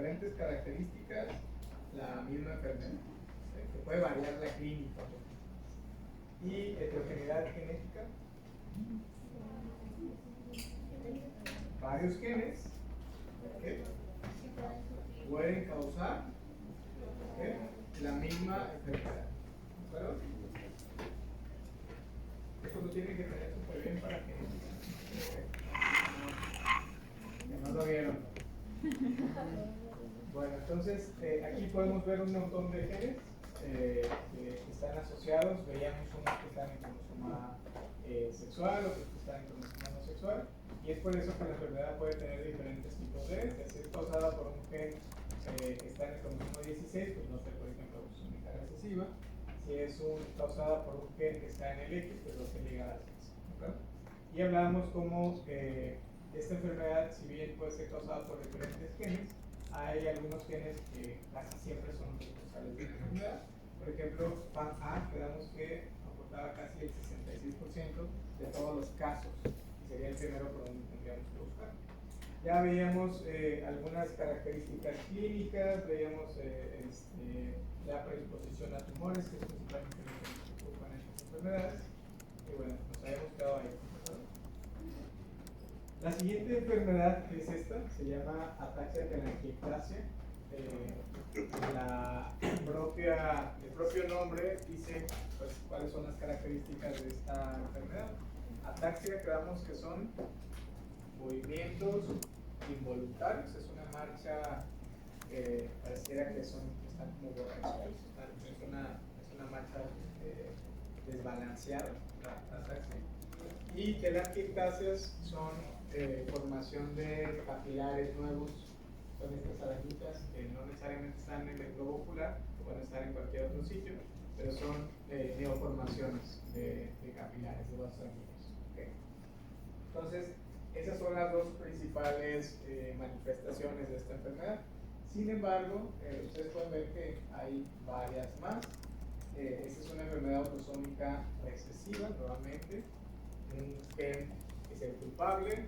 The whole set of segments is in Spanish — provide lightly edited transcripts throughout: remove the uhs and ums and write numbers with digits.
diferentes características la misma enfermedad, que puede variar la clínica. Y heterogeneidad genética, varios genes, ¿okay?, pueden causar, ¿okay?, la misma enfermedad. ¿De acuerdo? Eso lo tienen que tener súper bien para que no lo vieron. Bueno, entonces aquí podemos ver un montón de genes que están asociados. Veíamos unos que están en cromosoma sexual, otros que están en cromosoma no sexual, y es por eso que la enfermedad puede tener diferentes tipos de genes. Si es causada por un gen que está en el cromosoma 16, pues no sé, por ejemplo, única recesiva. Si es causada por un gen que está en el X, pues no se liga a las X, ¿verdad? Y hablábamos como esta enfermedad, si bien puede ser causada por diferentes genes, hay algunos genes que casi siempre son responsables de la enfermedad. Por ejemplo, FANA, quedamos que aportaba casi el 66% de todos los casos, y sería el primero por donde tendríamos que buscar. Ya veíamos algunas características clínicas, veíamos la predisposición a tumores, que es principalmente lo que nos preocupa en estas enfermedades, y bueno, nos habíamos quedado ahí. La siguiente enfermedad es esta, se llama ataxia telangiectasia. El propio nombre dice pues, cuáles son las características de esta enfermedad. Ataxia, creamos que son movimientos involuntarios, es una marcha, pareciera que están como borrachos, es una marcha desbalanceada, la ataxia. Y telangiectasias son formación de capilares nuevos, son estas arañitas que no necesariamente están en el globo ocular, pueden estar en cualquier otro sitio, pero son neoformaciones de capilares, de vasos sanguíneos. ¿Okay? Entonces, esas son las dos principales manifestaciones de esta enfermedad. Sin embargo, ustedes pueden ver que hay varias más. Esta es una enfermedad autosómica recesiva, nuevamente, un gen que es el culpable,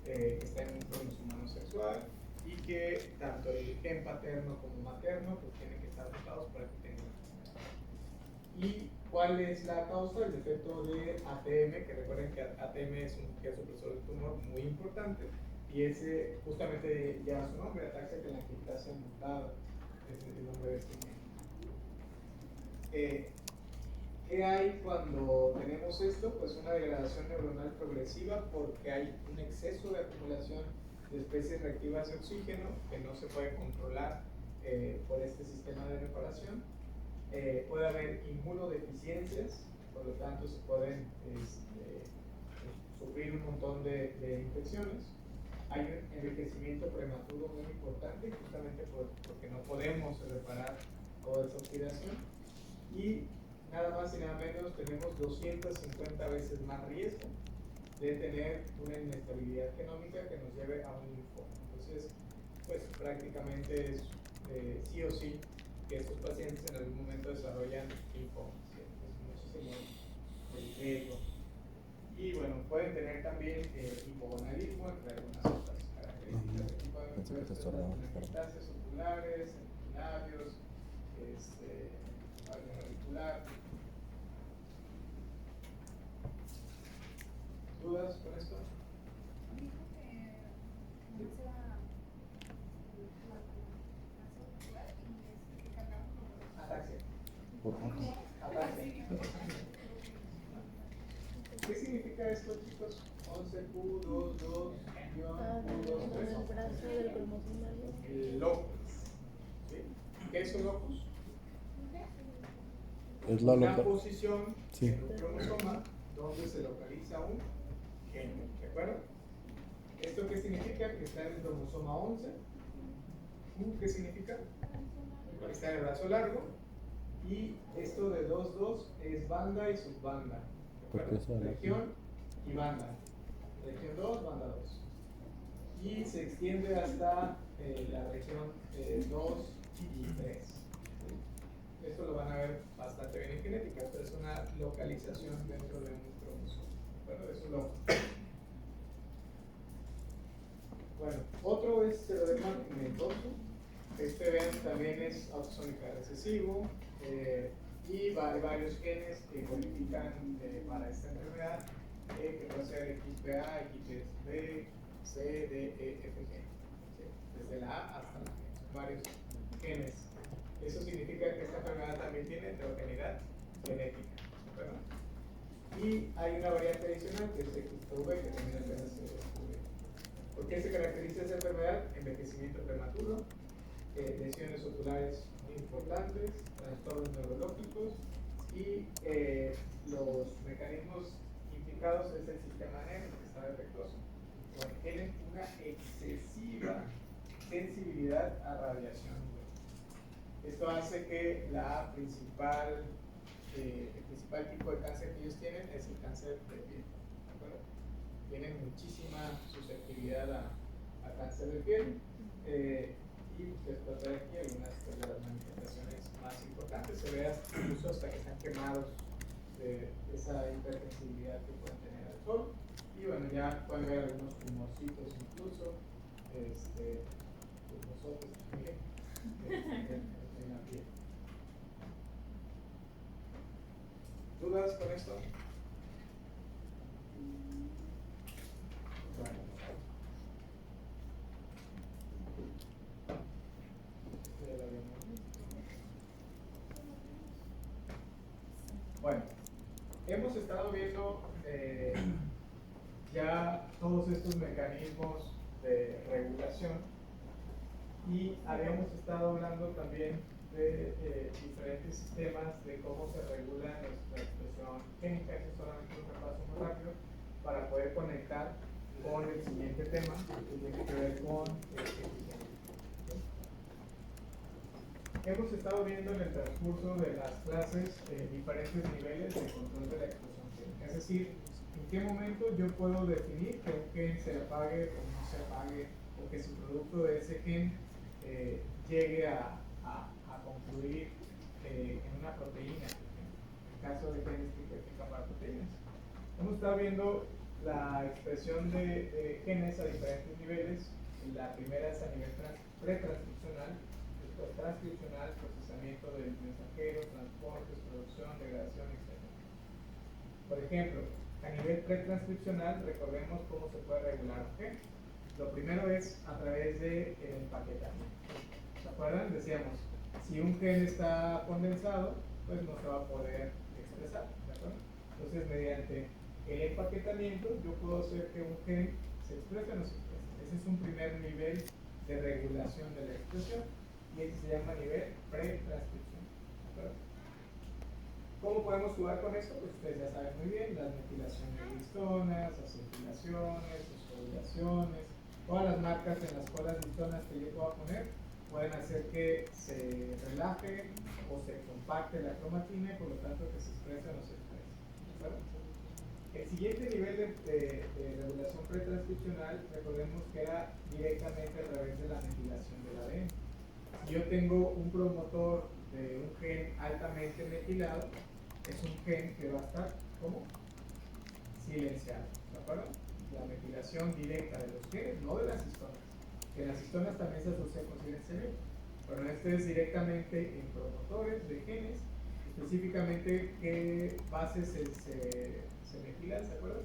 que está en un cromosoma no sexual, y que tanto el gen paterno como materno pues tienen que estar dotados para que tengan la enfermedad. ¿Y cuál es la causa? El defecto de ATM, que recuerden que ATM es un gen supresor del tumor muy importante, y ese justamente lleva su nombre, ataxia telangiectasia mutada, es el nombre de este gen. ¿Qué hay cuando tenemos esto? Pues una degradación neuronal progresiva porque hay un exceso de acumulación de especies reactivas de oxígeno que no se puede controlar por este sistema de reparación. Puede haber inmunodeficiencias, por lo tanto se pueden sufrir un montón de infecciones. Hay un envejecimiento prematuro muy importante, justamente porque no podemos reparar toda esa oxidación. Y nada más y nada menos tenemos 250 veces más riesgo de tener una inestabilidad genómica que nos lleve a un linfoma. Entonces, pues prácticamente es sí o sí que estos pacientes en algún momento desarrollan linfoma, ¿sí? Es muchísimo el riesgo. Y bueno, pueden tener también hipogonadismo, entre algunas otras características. Aquí podemos ver metástasis oculares, en labios, auricular. ¿Dudas con esto? Dijo que no se va y que cargaban con Ataxia. ataxia. ¿Qué significa esto, chicos? 11Q22 Q23. El brazo del cromosoma. El locus. ¿Sí? ¿Qué es un locus? Es una posición sí, en un cromosoma donde se localiza un gen. ¿De acuerdo? ¿Esto qué significa? Que está en el cromosoma 11. ¿Qué significa? Que está en el brazo largo. Y esto de 2,2 es banda y subbanda. ¿De acuerdo? Región y banda. Región 2, banda 2. Y se extiende hasta la región 2 y 3. Esto lo van a ver bastante bien en genética, pero es una localización dentro de un cromosoma. Bueno, eso lo... Bueno, otro es seroderma pigmentoso. Este vean también es autosómica recesivo y hay varios genes que codifican para esta enfermedad que puede ser XBA, XB, C, D, E, F, G. ¿Sí? Desde la A hasta la G. Son varios genes. Eso significa que esta enfermedad también tiene heterogeneidad genética. ¿Verdad? Y hay una variante adicional que es XV, que también apenas se descubre. ¿Por qué se caracteriza esa enfermedad? Envejecimiento prematuro, lesiones oculares muy importantes, trastornos neurológicos y los mecanismos implicados es el sistema nervioso que está defectuoso. Bueno, tienen una excesiva sensibilidad a radiación. Esto hace que el principal tipo de cáncer que ellos tienen es el cáncer de piel. ¿De acuerdo? Tienen muchísima susceptibilidad a cáncer de piel. Y ustedes pueden ver aquí algunas de las manifestaciones más importantes. Se ve incluso hasta que están quemados de esa hipersensibilidad que pueden tener al sol. Y bueno, ya pueden ver algunos tumorcitos incluso, tumorzotes también en la piel. ¿Dudas con esto? Bueno. Bueno, hemos estado viendo ya todos estos mecanismos de regulación y habíamos estado hablando también de diferentes sistemas de cómo se regula nuestra expresión génica, que es solamente un repaso muy rápido para poder conectar con el siguiente tema que tiene que ver con epigenética. Hemos estado viendo en el transcurso de las clases diferentes niveles de control de la expresión génica, es decir, en qué momento yo puedo definir que un gen se apague o no se apague o que su producto de ese gen llegue a concluir en una proteína, en el caso de genes que codifican para proteínas. Hemos estado viendo la expresión de genes a diferentes niveles. La primera es a nivel pretranscripcional, después transcripcional, procesamiento del mensajero, transportes, producción, degradación, etc. Por ejemplo, a nivel pretranscripcional, recordemos cómo se puede regular un gen. Lo primero es a través del empaquetamiento. ¿Se acuerdan? Decíamos, si un gen está condensado, pues no se va a poder expresar, ¿de acuerdo? Entonces, mediante el empaquetamiento, yo puedo hacer que un gen se exprese o no se exprese. Ese es un primer nivel de regulación de la expresión y ese se llama nivel pretranscripción, ¿de acuerdo? ¿Cómo podemos jugar con esto? Pues ustedes ya saben muy bien, las metilaciones de histonas, acetylaciones, fosforilaciones, todas las marcas en las cuales las histonas que yo pueda poner pueden hacer que se relaje o se compacte la cromatina y por lo tanto que se exprese o no se exprese. ¿De acuerdo? El siguiente nivel de regulación pretranscripcional, recordemos que era directamente a través de la metilación del ADN. Si yo tengo un promotor de un gen altamente metilado, es un gen que va a estar como silenciado, ¿de acuerdo? La metilación directa de los genes, no de las histonas, que las histonas también se asocian con silenciamiento, pero este es directamente en promotores de genes, específicamente qué bases se metilan, ¿se acuerdan?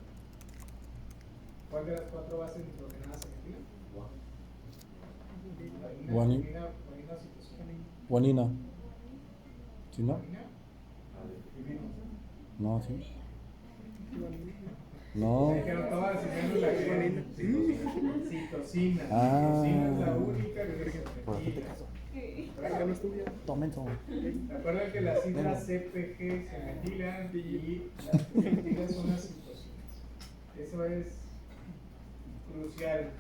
¿Cuál de las 4 bases nitrogenadas se metilan? Guanina o citosina. Guanina. ¿Sí, no? Guanina. No, sí. No. Dijeron todas y menos la que citosina. Ah. Citosina es la única que se metila. Tomen todo. Recuerden que las siglas CPG se metilan y las que se metilan son las citosinas. Eso es crucial.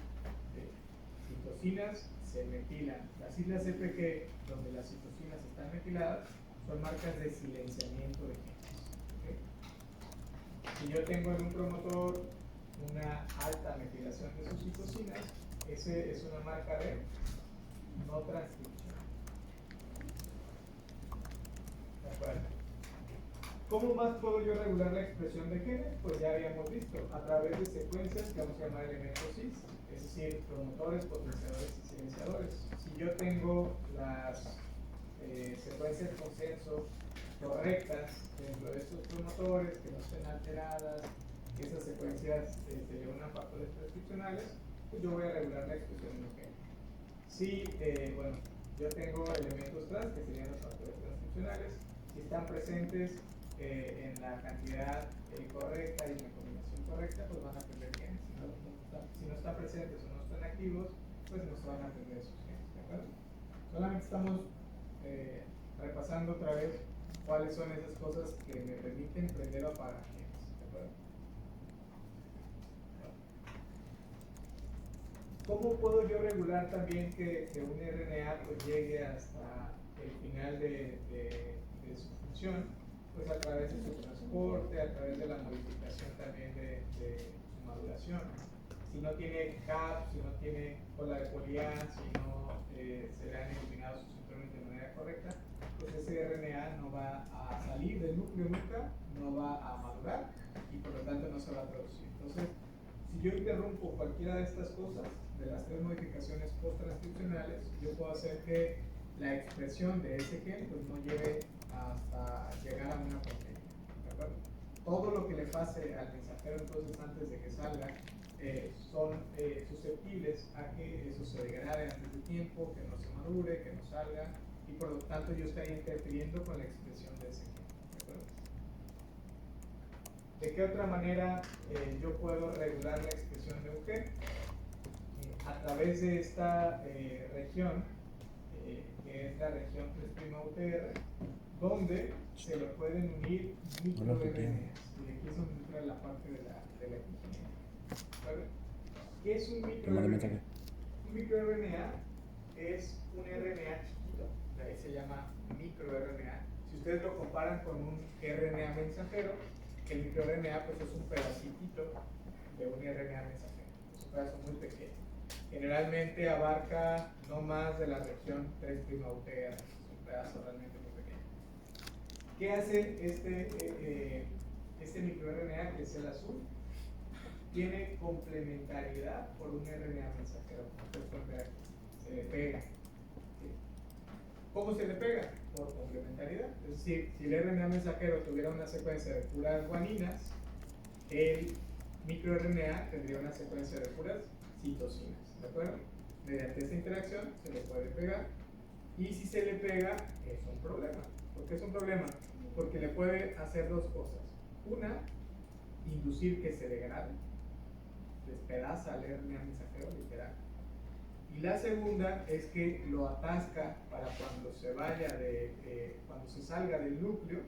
Citosinas se metilan. Las siglas CPG, donde las citosinas están metiladas, son marcas de silenciamiento de genes. ¿Okay? Si yo tengo en un promotor una alta metilación de sus citosinas, ese es una marca de no transcripción. ¿De acuerdo? ¿Cómo más puedo yo regular la expresión de genes? Pues ya habíamos visto, a través de secuencias que vamos a llamar elementos cis, es decir, promotores, potenciadores y silenciadores. Si yo tengo las secuencias de consenso correctas dentro de estos promotores, que no estén alteradas, que esas secuencias se llevan a factores transcripcionales, pues yo voy a regular la expresión en OK. Si, bueno, yo tengo elementos trans, que serían los factores transcripcionales, si están presentes en la cantidad correcta y en la combinación correcta, pues van a aprender genes. Si no están presentes o no están activos, pues no se van a aprender esos genes, ¿de acuerdo? Solamente estamos repasando otra vez cuáles son esas cosas que me permiten prender o apagar genes, ¿de acuerdo? ¿Cómo puedo yo regular también que un RNA pues llegue hasta el final de su función? Pues a través de su transporte, a través de la modificación también de su maduración. Si no tiene CAP, si no tiene cola de polian, si no serán eliminados sus centrones de manera correcta, pues ese RNA no va a salir del núcleo nunca, no va a madurar y por lo tanto no se va a traducir. Entonces, si yo interrumpo cualquiera de estas cosas, de las tres modificaciones post-transcripcionales, yo puedo hacer que la expresión de ese gen pues, no llegue hasta llegar a una proteína. ¿De acuerdo? Todo lo que le pase al mensajero entonces antes de que salga son susceptibles a que eso se degrade antes de tiempo, que no se madure, que no salga, y por lo tanto yo estaría interfiriendo con la expresión de ese gen. ¿De acuerdo? ¿De qué otra manera yo puedo regular la expresión de un gen? A través de esta región, que es la región 3'UTR, donde se le pueden unir microRNAs. Y aquí es donde entra la parte de la epigenética. ¿Vale? ¿Qué es un microRNA? Un microRNA es un RNA chiquito, de ahí se llama microRNA. Si ustedes lo comparan con un RNA mensajero, el microRNA pues es un pedacito de un RNA mensajero, es un pedazo muy pequeño. Generalmente abarca no más de la región 3'UTR, es un pedazo realmente muy pequeño. ¿Qué hace este microRNA, que es el azul? Tiene complementariedad por un RNA mensajero. Se le pega. ¿Sí? ¿Cómo se le pega? Por complementariedad. Es decir, si el RNA mensajero tuviera una secuencia de puras guaninas, el microRNA tendría una secuencia de puras citosinas. ¿De acuerdo? Mediante esta interacción se le puede pegar. Y si se le pega, es un problema. ¿Por qué es un problema? Porque le puede hacer dos cosas. Una, inducir que se degrade, despedaza al RNA mensajero, literal. Y la segunda es que lo atasca para cuando se vaya cuando se salga del núcleo,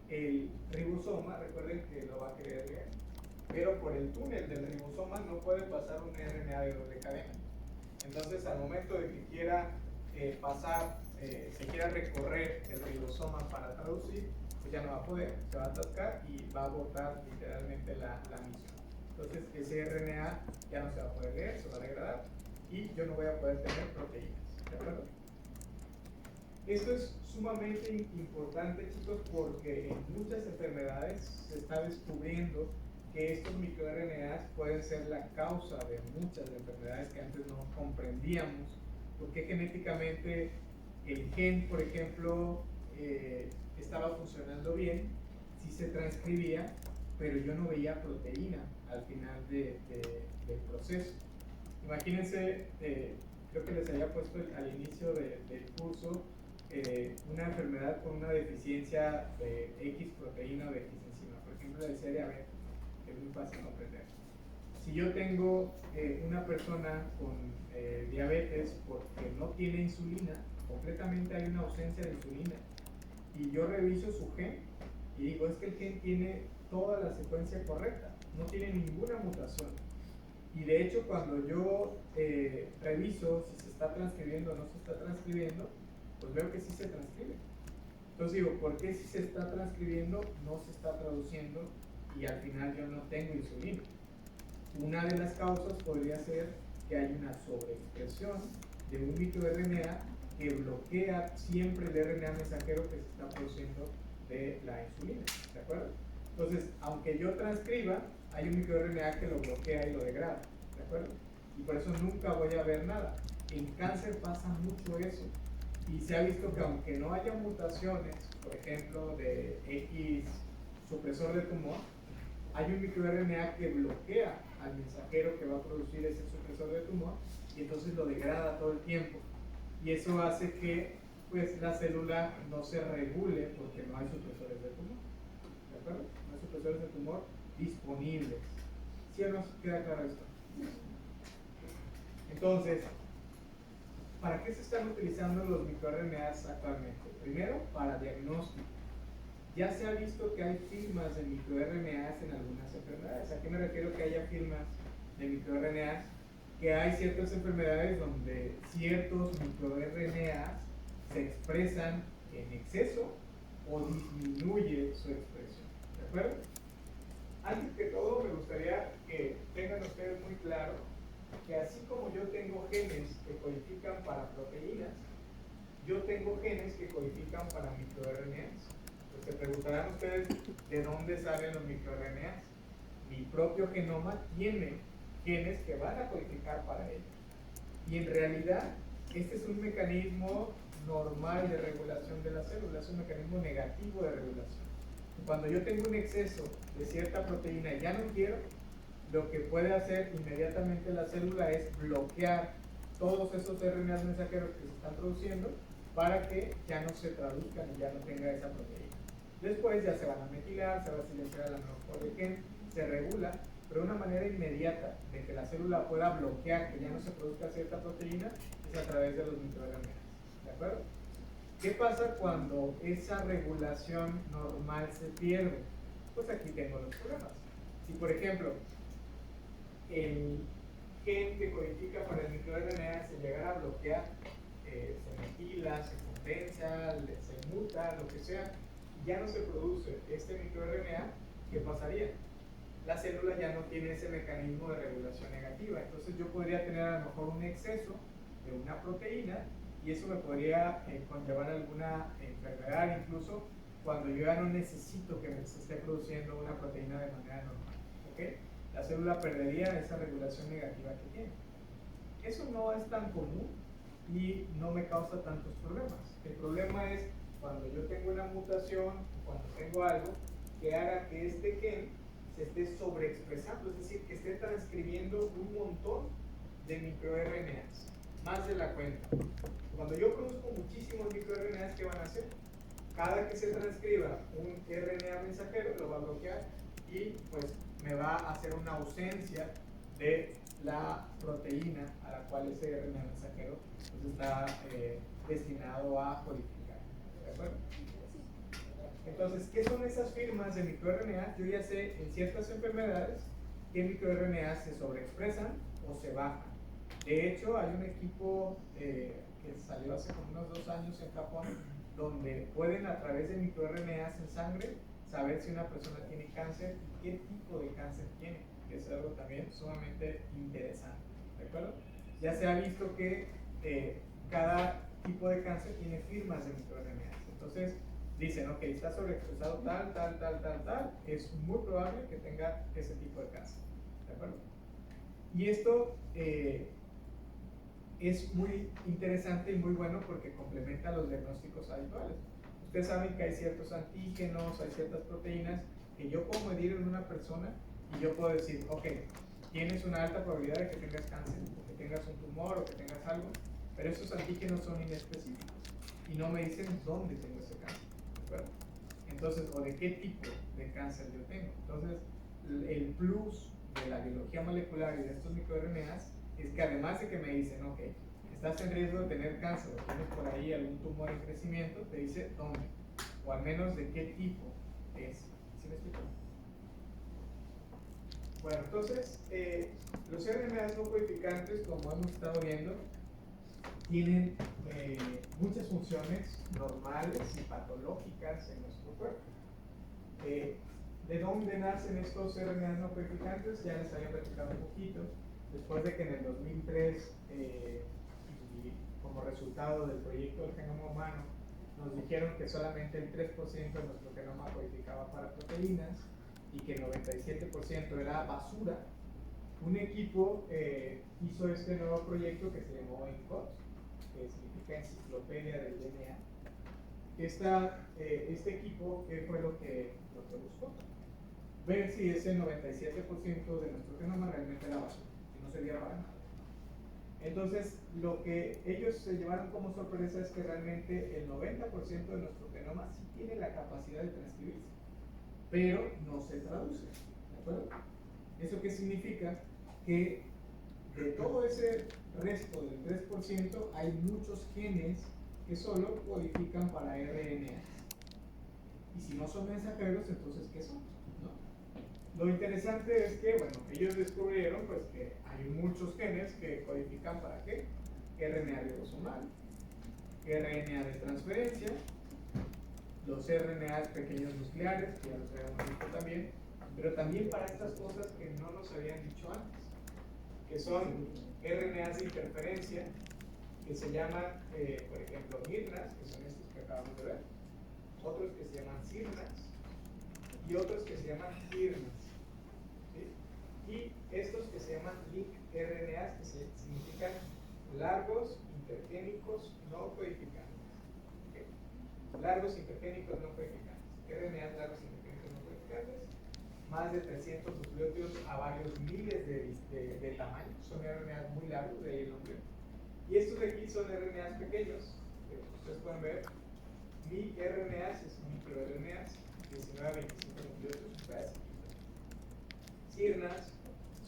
el ribosoma, recuerden que lo va a querer leer, pero por el túnel del ribosoma no puede pasar un RNA de doble cadena. Entonces, al momento de que quiera se quiera recorrer el ribosoma para traducir, pues ya no va a poder, se va a atascar y va a abortar literalmente la misión. Entonces, ese RNA ya no se va a poder leer, se va a degradar y yo no voy a poder tener proteínas. ¿De acuerdo? Esto es sumamente importante, chicos, porque en muchas enfermedades se está descubriendo que estos microRNAs pueden ser la causa de muchas enfermedades que antes no comprendíamos, porque genéticamente el gen, por ejemplo, estaba funcionando bien, sí se transcribía, pero yo no veía proteína al final del proceso. Imagínense, creo que les había puesto al inicio del curso una enfermedad con una deficiencia de X proteína o de X enzima, por ejemplo, de ser diabetes, que es muy fácil comprender. Si yo tengo una persona con diabetes porque no tiene insulina, completamente hay una ausencia de insulina, y yo reviso su gen y digo, es que el gen tiene toda la secuencia correcta, no tiene ninguna mutación. Y de hecho, cuando yo reviso si se está transcribiendo o no se está transcribiendo, pues veo que sí se transcribe. Entonces digo, ¿por qué si se está transcribiendo no se está traduciendo y al final yo no tengo insulina? Una de las causas podría ser que hay una sobreexpresión de un microRNA que bloquea siempre el RNA mensajero que se está produciendo de la insulina, ¿de acuerdo? Entonces, aunque yo transcriba, hay un microRNA que lo bloquea y lo degrada, ¿de acuerdo? Y por eso nunca voy a ver nada. En cáncer pasa mucho eso. Y se ha visto que aunque no haya mutaciones, por ejemplo, de X supresor de tumor, hay un microRNA que bloquea al mensajero que va a producir ese supresor de tumor y entonces lo degrada todo el tiempo. Y eso hace que pues, la célula no se regule porque no hay supresores de tumor. ¿De acuerdo? No hay supresores de tumor disponibles. ¿Sí o no queda claro esto? Entonces, ¿para qué se están utilizando los microRNAs actualmente? Primero, para diagnóstico. Ya se ha visto que hay firmas de microRNAs en algunas enfermedades. ¿A qué me refiero que haya firmas de microRNAs? Que hay ciertas enfermedades donde ciertos microRNAs se expresan en exceso o disminuye su expresión. ¿De acuerdo? Antes que todo, me gustaría que tengan ustedes muy claro que así como yo tengo genes que codifican para proteínas, yo tengo genes que codifican para microRNAs. Pues se preguntarán ustedes de dónde salen los microRNAs. Mi propio genoma tiene genes que van a codificar para ellos. Y en realidad, este es un mecanismo normal de regulación de la célula, es un mecanismo negativo de regulación. Cuando yo tengo un exceso de cierta proteína y ya no quiero, lo que puede hacer inmediatamente la célula es bloquear todos esos RNAs mensajeros que se están produciendo para que ya no se traduzcan y ya no tenga esa proteína. Después ya se van a metilar, se va a silenciar a la mejor de gen, se regula, pero una manera inmediata de que la célula pueda bloquear que ya no se produzca cierta proteína es a través de los microRNAs. ¿De acuerdo? ¿Qué pasa cuando esa regulación normal se pierde? Pues aquí tengo los problemas. Si por ejemplo el gen que codifica para el microRNA se llegara a bloquear, se metila, se condensa, se muta, lo que sea, ya no se produce este microRNA, ¿qué pasaría? La célula ya no tiene ese mecanismo de regulación negativa. Entonces yo podría tener a lo mejor un exceso de una proteína y eso me podría conllevar alguna enfermedad, incluso cuando yo ya no necesito que se esté produciendo una proteína de manera normal. ¿Okay? La célula perdería esa regulación negativa que tiene. Eso no es tan común y no me causa tantos problemas. El problema es cuando yo tengo una mutación, cuando tengo algo que haga que este gen se esté sobreexpresando, es decir, que esté transcribiendo un montón de microRNAs, más de la cuenta. Cuando yo produzco muchísimos microRNAs, ¿qué van a hacer? Cada que se transcriba un RNA mensajero lo va a bloquear y pues me va a hacer una ausencia de la proteína a la cual ese RNA mensajero pues, está destinado a codificar. ¿De acuerdo? Entonces, ¿qué son esas firmas de microRNA? Yo ya sé en ciertas enfermedades qué microRNA se sobreexpresan o se bajan. De hecho, hay un equipo que salió hace como unos 2 años en Japón, donde pueden a través de microRNAs en sangre saber si una persona tiene cáncer y qué tipo de cáncer tiene, que es algo también sumamente interesante. ¿De acuerdo? Ya se ha visto que cada tipo de cáncer tiene firmas de microRNAs. Entonces, dicen, ok, está sobreexpresado tal, es muy probable que tenga ese tipo de cáncer. ¿De acuerdo? Y esto es muy interesante y muy bueno porque complementa los diagnósticos habituales. Ustedes saben que hay ciertos antígenos, hay ciertas proteínas que yo puedo medir en una persona y yo puedo decir, ok, tienes una alta probabilidad de que tengas cáncer, o que tengas un tumor, o que tengas algo, pero esos antígenos son inespecíficos y no me dicen dónde tengo ese cáncer. ¿De acuerdo? Entonces, o de qué tipo de cáncer yo tengo. Entonces, el plus de la biología molecular y de estos microRNAs es que además de que me dicen, ok, estás en riesgo de tener cáncer o tienes por ahí algún tumor en crecimiento, te dice dónde, o al menos de qué tipo es. ¿Sí me explico? Bueno, entonces, los RNAs no codificantes, como hemos estado viendo, tienen muchas funciones normales y patológicas en nuestro cuerpo. ¿De dónde nacen estos RNAs no codificantes? Ya les había platicado un poquito. Después de que en el 2003, y como resultado del proyecto del genoma humano, nos dijeron que solamente el 3% de nuestro genoma codificaba para proteínas y que el 97% era basura, un equipo hizo este nuevo proyecto que se llamó ENCODE, que significa Enciclopedia del DNA. Este equipo, ¿qué fue lo que buscó? Ver si ese 97% de nuestro genoma realmente era basura, que no servía para nada. Entonces, lo que ellos se llevaron como sorpresa es que realmente el 90% de nuestro genoma sí tiene la capacidad de transcribirse, pero no se traduce, ¿de acuerdo? ¿Eso qué significa? Que de todo ese resto del 3% hay muchos genes que solo codifican para RNA. Y si no son mensajeros, entonces ¿qué son? ¿No? Lo interesante es que, bueno, ellos descubrieron pues que hay muchos genes que codifican para qué? RNA ribosomal, RNA de transferencia, los RNAs pequeños nucleares, que ya los habíamos visto también, pero también para estas cosas que no nos habían dicho antes, que son RNAs de interferencia, que se llaman, por ejemplo, MIRNAs, que son estos que acabamos de ver, otros que se llaman SIRNAs y otros que se llaman HIRNAs. ¿Sí? Y estos que se llaman LINC-RNAs, que significan largos intergénicos no codificantes. ¿Okay? Largos intergénicos no codificantes. RNAs largos intergénicos no codificantes. Más de 300 nucleótidos a varios miles de tamaño. Son RNAs muy largos, de ahí el nombre. Y estos de aquí son RNAs pequeños. Ustedes pueden ver. Mi RNAs es microRNAs, 19 a 25 nucleótidos. SIRNAs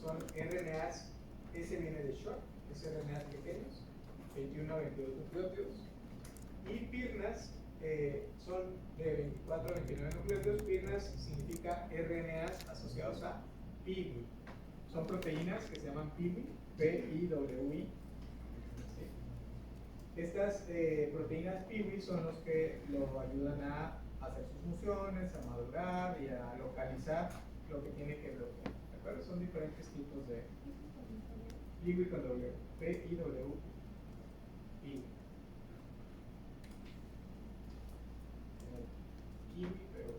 son RNAs, ese viene de short, es RNAs pequeños, 21 a 22 nucleótidos. Y PIRNAs son de 24 a 29 nucleótidos. PIRNAs significa RNAs asociados a PIWI. Son proteínas que se llaman PIWI, P-I-W-I. Estas proteínas PIWI son los que lo ayudan a hacer sus funciones, a madurar y a localizar lo que tiene que bloquear. ¿De acuerdo? Son diferentes tipos de PIWI con W, P-I-W-I. Kiwi, pero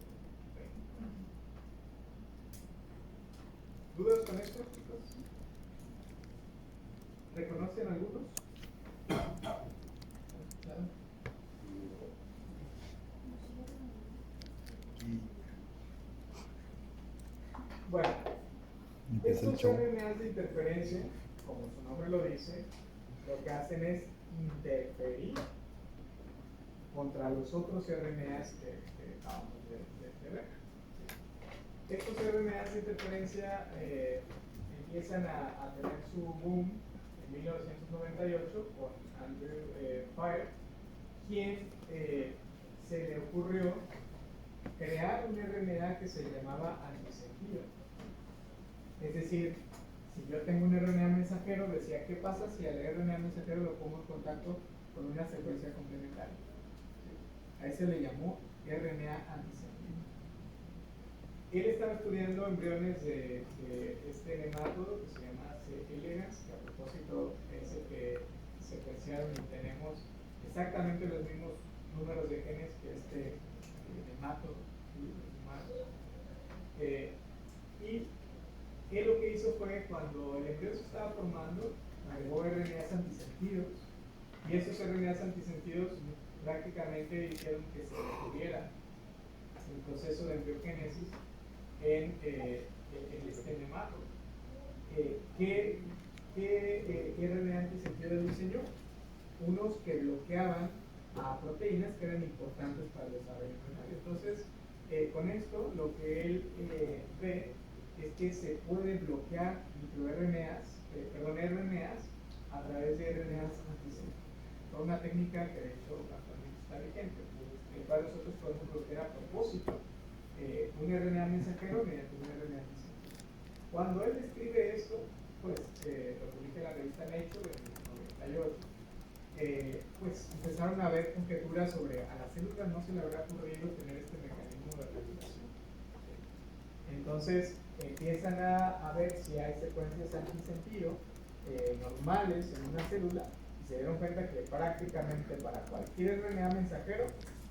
¿dudas con esto, chicos? ¿Reconocen algunos? Bueno, estos RNAs de interferencia, como su nombre lo dice, lo que hacen es interferir contra los otros RNAs que acabamos de ver. Estos RNAs de interferencia empiezan a tener su boom en 1998 con Andrew Fire, quien se le ocurrió crear un RNA que se llamaba antisentido. Es decir, si yo tengo un RNA mensajero, decía, ¿qué pasa si al RNA mensajero lo pongo en contacto con una secuencia complementaria? A ese le llamó RNA antisentido. Él estaba estudiando embriones de este nemátodo que se llama C. elegans, que a propósito es el que secuenciaron y tenemos exactamente los mismos números de genes que este nemátodo humano. Y él lo que hizo fue, cuando el embrión se estaba formando, agregó RNAs antisentidos, y esos RNAs antisentidos prácticamente hicieron que se detuviera el proceso de embriogénesis en este nemátodo. ¿Qué RNA antisentido diseñó? Unos que bloqueaban a proteínas que eran importantes para el desarrollo embrionario. Entonces, con esto, lo que él ve es que se puede bloquear RNAs a través de RNAs antisentidos. Es una técnica que de hecho actualmente está vigente, en el cual nosotros podemos bloquear a propósito un RNA mensajero mediante un RNA antisentido. Cuando él describe esto, pues lo publica en la revista Nature en el 98, pues empezaron a haber conjeturas sobre a las células no se le habrá ocurrido tener este mecanismo de regulación. Entonces empiezan a ver si hay secuencias antisentido normales en una célula y se dieron cuenta que prácticamente para cualquier RNA mensajero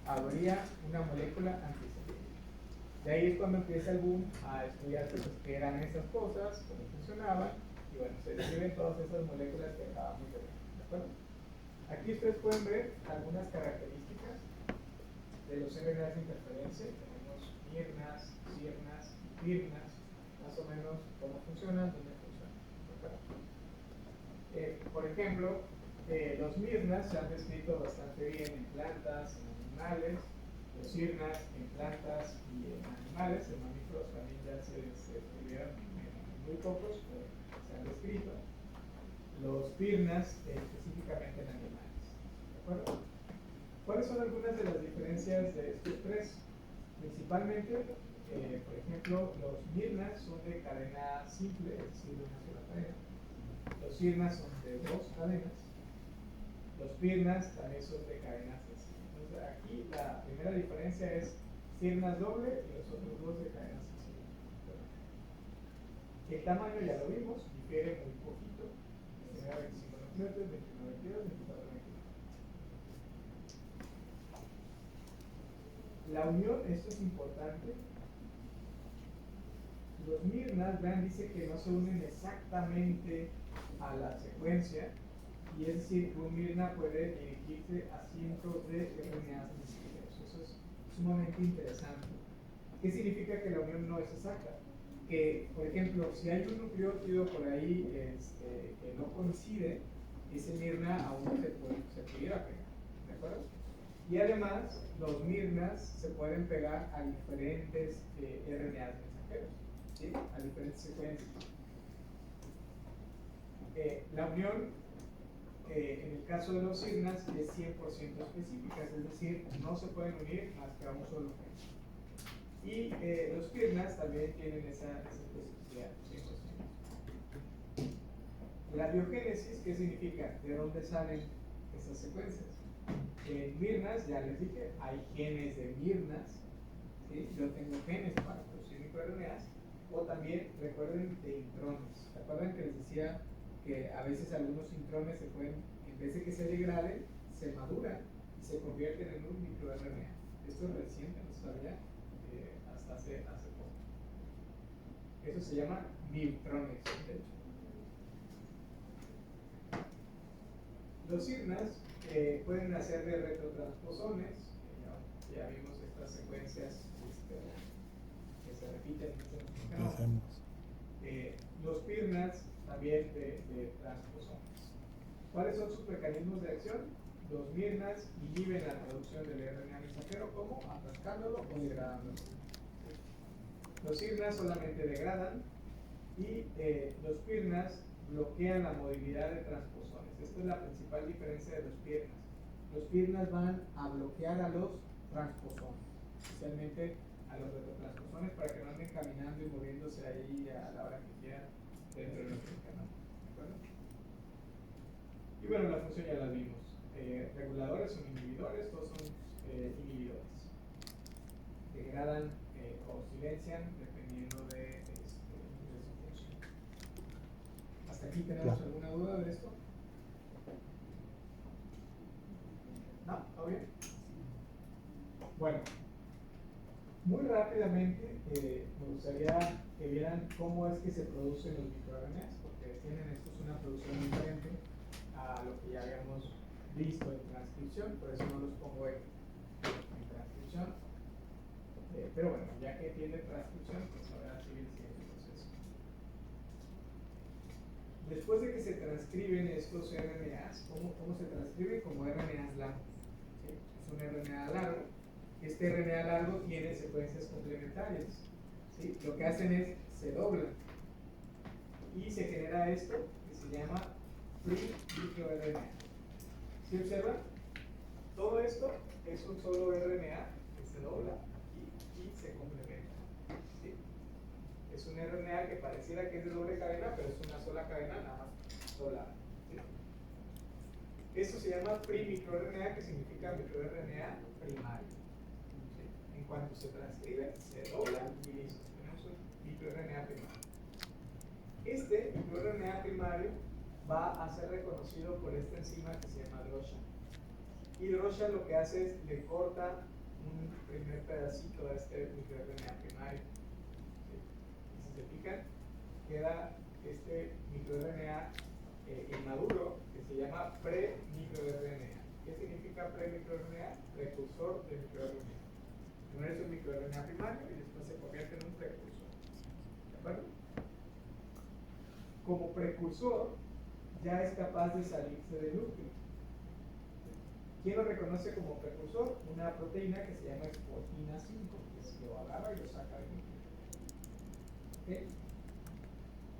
habría una molécula antisentido. De ahí es cuando empieza el boom a estudiar qué eran esas cosas, cómo funcionaban, y bueno, se describen todas esas moléculas que acabamos de ver, ¿de acuerdo? Aquí ustedes pueden ver algunas características de los RNAs de interferencia. Tenemos mirnas, sirnas y pirnas, más o menos cómo funcionan, dónde funcionan, ¿de acuerdo? Por ejemplo, los mirnas se han descrito bastante bien en plantas, en animales, los sirnas en plantas y en animales, en mamíferos también ya se describieron muy pocos, pero se han descrito. Los pirnas específicamente en animales, ¿de acuerdo? ¿Cuáles son algunas de las diferencias de estos tres? Principalmente, por ejemplo, los mirnas son de cadena simple, es decir, de una sola cadena. Los sirnas son de dos cadenas. Los pirnas también son de cadenas sencillas. Entonces, aquí la primera diferencia es sirnas doble y los otros dos de cadena sencilla. El tamaño ya lo vimos, difiere muy poquito. 25 nucleótidos, 21 22, 24 22. La unión, esto es importante. Los mirnas, vean, dice que no se unen exactamente a la secuencia, y es decir, que un mirna puede dirigirse a cientos de RNAs mensajeros. Eso es sumamente interesante. ¿Qué significa que la unión no es exacta? Que, por ejemplo, si hay un nucleótido por ahí que no coincide, ese mirna aún se pudiera pegar, ¿de acuerdo? Y además, los mirnas se pueden pegar a diferentes RNAs mensajeros, ¿sí? A diferentes secuencias. La unión, en el caso de los sirnas, es 100% específica, es decir, no se pueden unir más que a un solo gen. Y los pirnas también tienen esa especificidad, 100%. La biogénesis, ¿qué significa? ¿De dónde salen esas secuencias? En mirnas, ya les dije, hay genes de mirnas, ¿sí? Yo tengo genes para producir microRNAs, o también, recuerden, de intrones. ¿Se acuerdan que les decía que a veces algunos intrones se pueden, en vez de que se degraden, se maduran y se convierten en un microRNA? Esto es reciente, no se sabía hasta hace poco. Eso se llama miltrones, de hecho. Los sirnas pueden nacer de retrotransposones, ya vimos estas secuencias que se repiten mucho. Los pirnas también de transposones. ¿Cuáles son sus mecanismos de acción? Los mirnas inhiben la producción del RNA mensajero, ¿cómo? Atascándolo o degradándolo. Los sirnas solamente degradan y los pirnas bloquean la movilidad de transposones. Esta es la principal diferencia de los pirnas. Los pirnas van a bloquear a los transposones, especialmente a los retrotransposones, para que no anden caminando y moviéndose ahí a la hora que quieran dentro de nuestro canal. ¿De acuerdo? Y bueno, la función ya la vimos. Reguladores son inhibidores, todos son inhibidores. Degradan o silencian dependiendo de su función. ¿Hasta aquí tenemos alguna duda de esto? ¿No? ¿Todo bien? Bueno, muy rápidamente me gustaría que vieran cómo es que se producen los microRNAs, porque tienen estos una producción diferente a lo que ya habíamos visto en transcripción, por eso no los pongo en transcripción. Pero bueno, ya que tiene transcripción, pues ahora sigue el siguiente proceso. Después de que se transcriben estos RNAs, ¿cómo se transcriben? Como RNAs largos. ¿Sí? Es un RNA largo. Este RNA largo tiene secuencias complementarias. ¿Sí? Lo que hacen es, se doblan. Y se genera esto que se llama pre-microRNA. ¿Sí observan? Todo esto es un solo RNA que se dobla y se complementa. ¿Sí? Es un RNA que pareciera que es de doble cadena, pero es una sola cadena, nada más doblada. ¿Sí? Eso se llama pre-microRNA, que significa microRNA primario. ¿Sí? En cuanto se transcribe, se dobla y listo. Tenemos un microRNA primario. Este microRNA primario va a ser reconocido por esta enzima que se llama drosha. Y drosha lo que hace es le corta un primer pedacito a este microRNA primario. ¿Sí? Y si se fijan, queda este microRNA inmaduro que se llama pre-microRNA. ¿Qué significa pre-microRNA? Precursor de microRNA. Primero es un microRNA primario y después se convierte en un precursor. ¿De acuerdo? Como precursor, ya es capaz de salirse del núcleo. ¿Quién lo reconoce como precursor? Una proteína que se llama exportina 5, que se lo agarra y lo saca del núcleo. ¿Okay?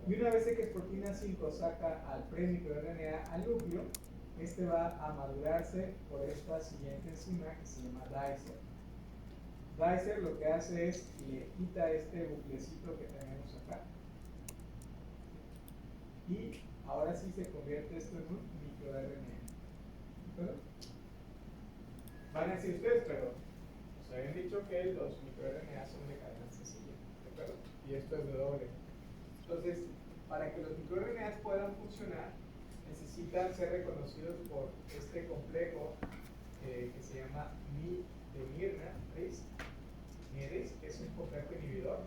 Y una vez que exportina 5 saca al pre-microRNA al núcleo, este va a madurarse por esta siguiente enzima que se llama Dicer. Dicer lo que hace es le quita este buclecito que tenemos acá. Y ahora sí se convierte esto en un microRNA. ¿De acuerdo? Van a decir ustedes, pero nos habían dicho que los microRNA son de cadena sencilla. ¿De acuerdo? Y esto es de doble. Entonces, para que los microRNAs puedan funcionar, necesitan ser reconocidos por este complejo que se llama MIRIS, que es un complejo inhibidor.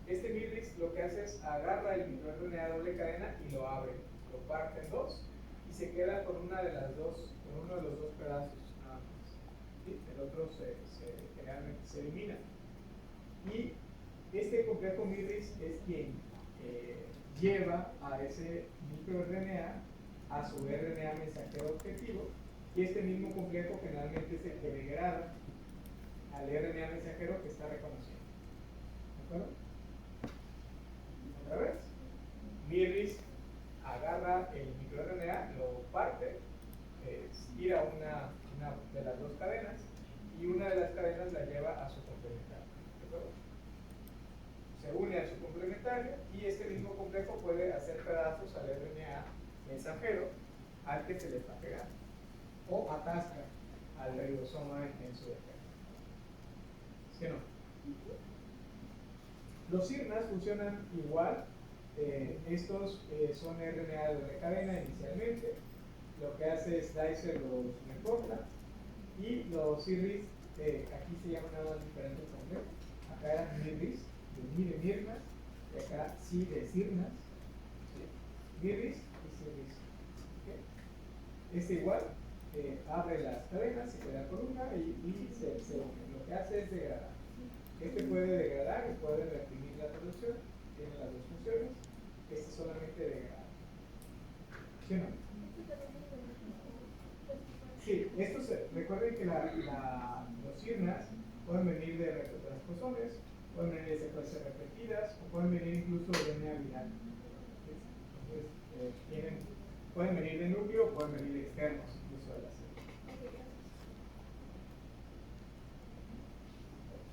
Este MIRIS lo que hace es agarra el microRNA doble cadena y lo abre, lo parte en dos y se queda con uno de los dos pedazos nada más. ¿Sí? El otro generalmente se elimina. Y este complejo MIRIS es quien lleva a ese microRNA a su RNA mensajero objetivo, y este mismo complejo generalmente es el que degrada al RNA mensajero que está reconociendo. ¿De acuerdo? Otra vez. MIRIS agarra el microRNA, lo parte, tira una de las dos cadenas y una de las cadenas la lleva a su complementario. ¿De acuerdo? Se une a su complementario y este mismo complejo puede hacer pedazos al RNA mensajero al que se le está pegando o atasca al ribosoma en su defecto. ¿Sí o no? Los SIRNAs funcionan igual. Estos son RNA de doble cadena inicialmente. Lo que hace es Dicer los recorta y los SIRNAs, aquí se llaman nada más diferentes complejos. Acá eran MIRIS, de Mirnas, y acá sí de Sirnas, MIRIS y SIRNAs. ¿Okay? Es igual, abre las cadenas, se queda con una y se une. Lo que hace es degradar. Este puede degradar y puede reprimir la traducción, tiene las dos funciones. Este solamente degrada. ¿Sí o no? Sí, recuerden que los SIRNAs pueden venir de retrotransposones, pueden venir de secuencias repetidas o pueden venir incluso de DNA viral. Entonces, pueden venir de núcleo o pueden venir externos incluso de la célula.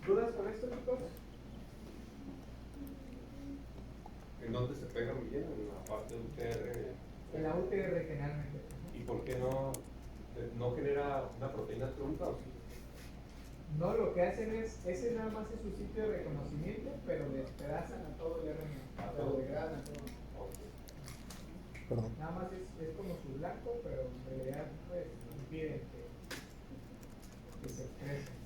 ¿Dudas con esto, chicos? ¿En dónde se pegan bien? ¿En la parte UTR? En la UTR generalmente. ¿Y por qué no genera una proteína trunca? ¿O sí? No, lo que hacen ese nada más es su sitio de reconocimiento, pero despedazan a todo el RNA, lo degradan todo. Perdón. Nada más es como su blanco, pero en realidad pues impiden que se expresen.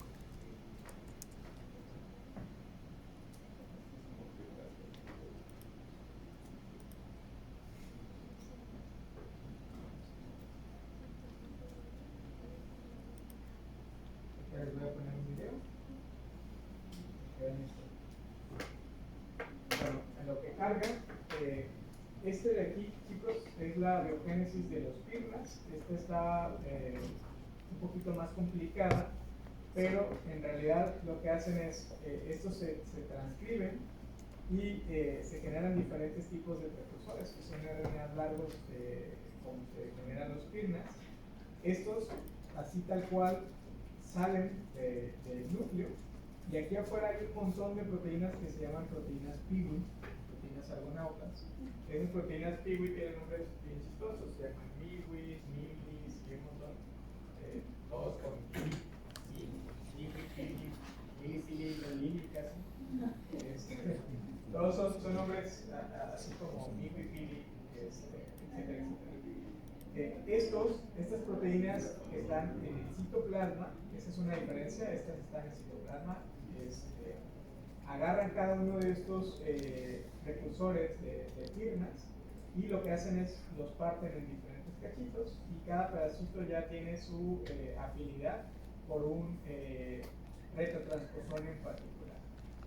Ya les voy a poner un video. Vean esto. Bueno, en lo que carga, este de aquí, chicos, es la biogénesis de los PIRNAs. Esta está un poquito más complicada, pero en realidad lo que hacen es, estos se transcriben y se generan diferentes tipos de precursores, que son RNAs largos como se generan los PIRNAs. Estos, así tal cual, salen del núcleo, y aquí afuera hay un montón de proteínas que se llaman proteínas PIWI, proteínas argonautas. Esas proteínas PIWI tienen nombres bien chistosos, se llaman MIWIs, MILIs y un montón, todos con lílicas. Todos son nombres así como MIWI, PILI, etcétera, etcétera. Estas proteínas están en el citoplasma, esa es una diferencia, estas están en el citoplasma, agarran cada uno de estos precursores de firmas y lo que hacen es los parten en diferentes cachitos y cada pedacito ya tiene su afinidad por un retrotransposón en particular.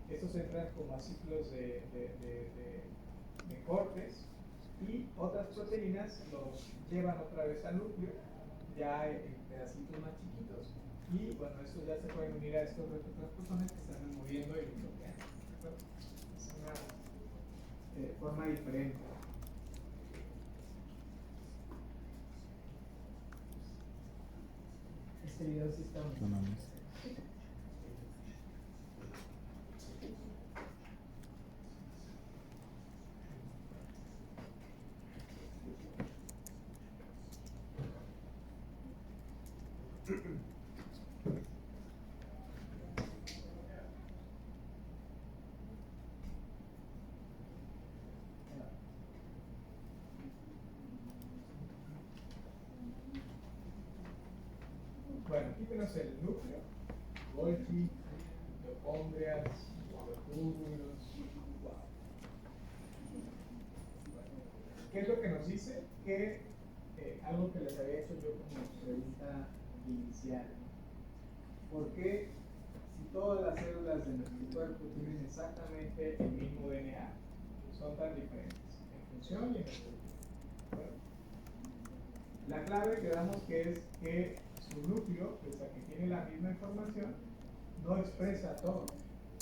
Estos entran como a ciclos de cortes y otras proteínas los llevan otra vez al núcleo ya en pedacitos más chiquitos y bueno, estos ya se pueden unir a estos retrotransposones que están moviendo y bloqueando. Es una forma diferente. Este video sí está No mames. Bueno, aquí tenemos el núcleo, Golgi, mitocondrias, túbulos. Wow. ¿Qué es lo que nos dice? Que algo que les había hecho yo como pregunta inicial. ¿Por qué si todas las células de nuestro cuerpo tienen exactamente el mismo DNA, son tan diferentes en función y en estructura? Bueno, la clave que damos que es que su núcleo, pese a que tiene la misma información, no expresa todo.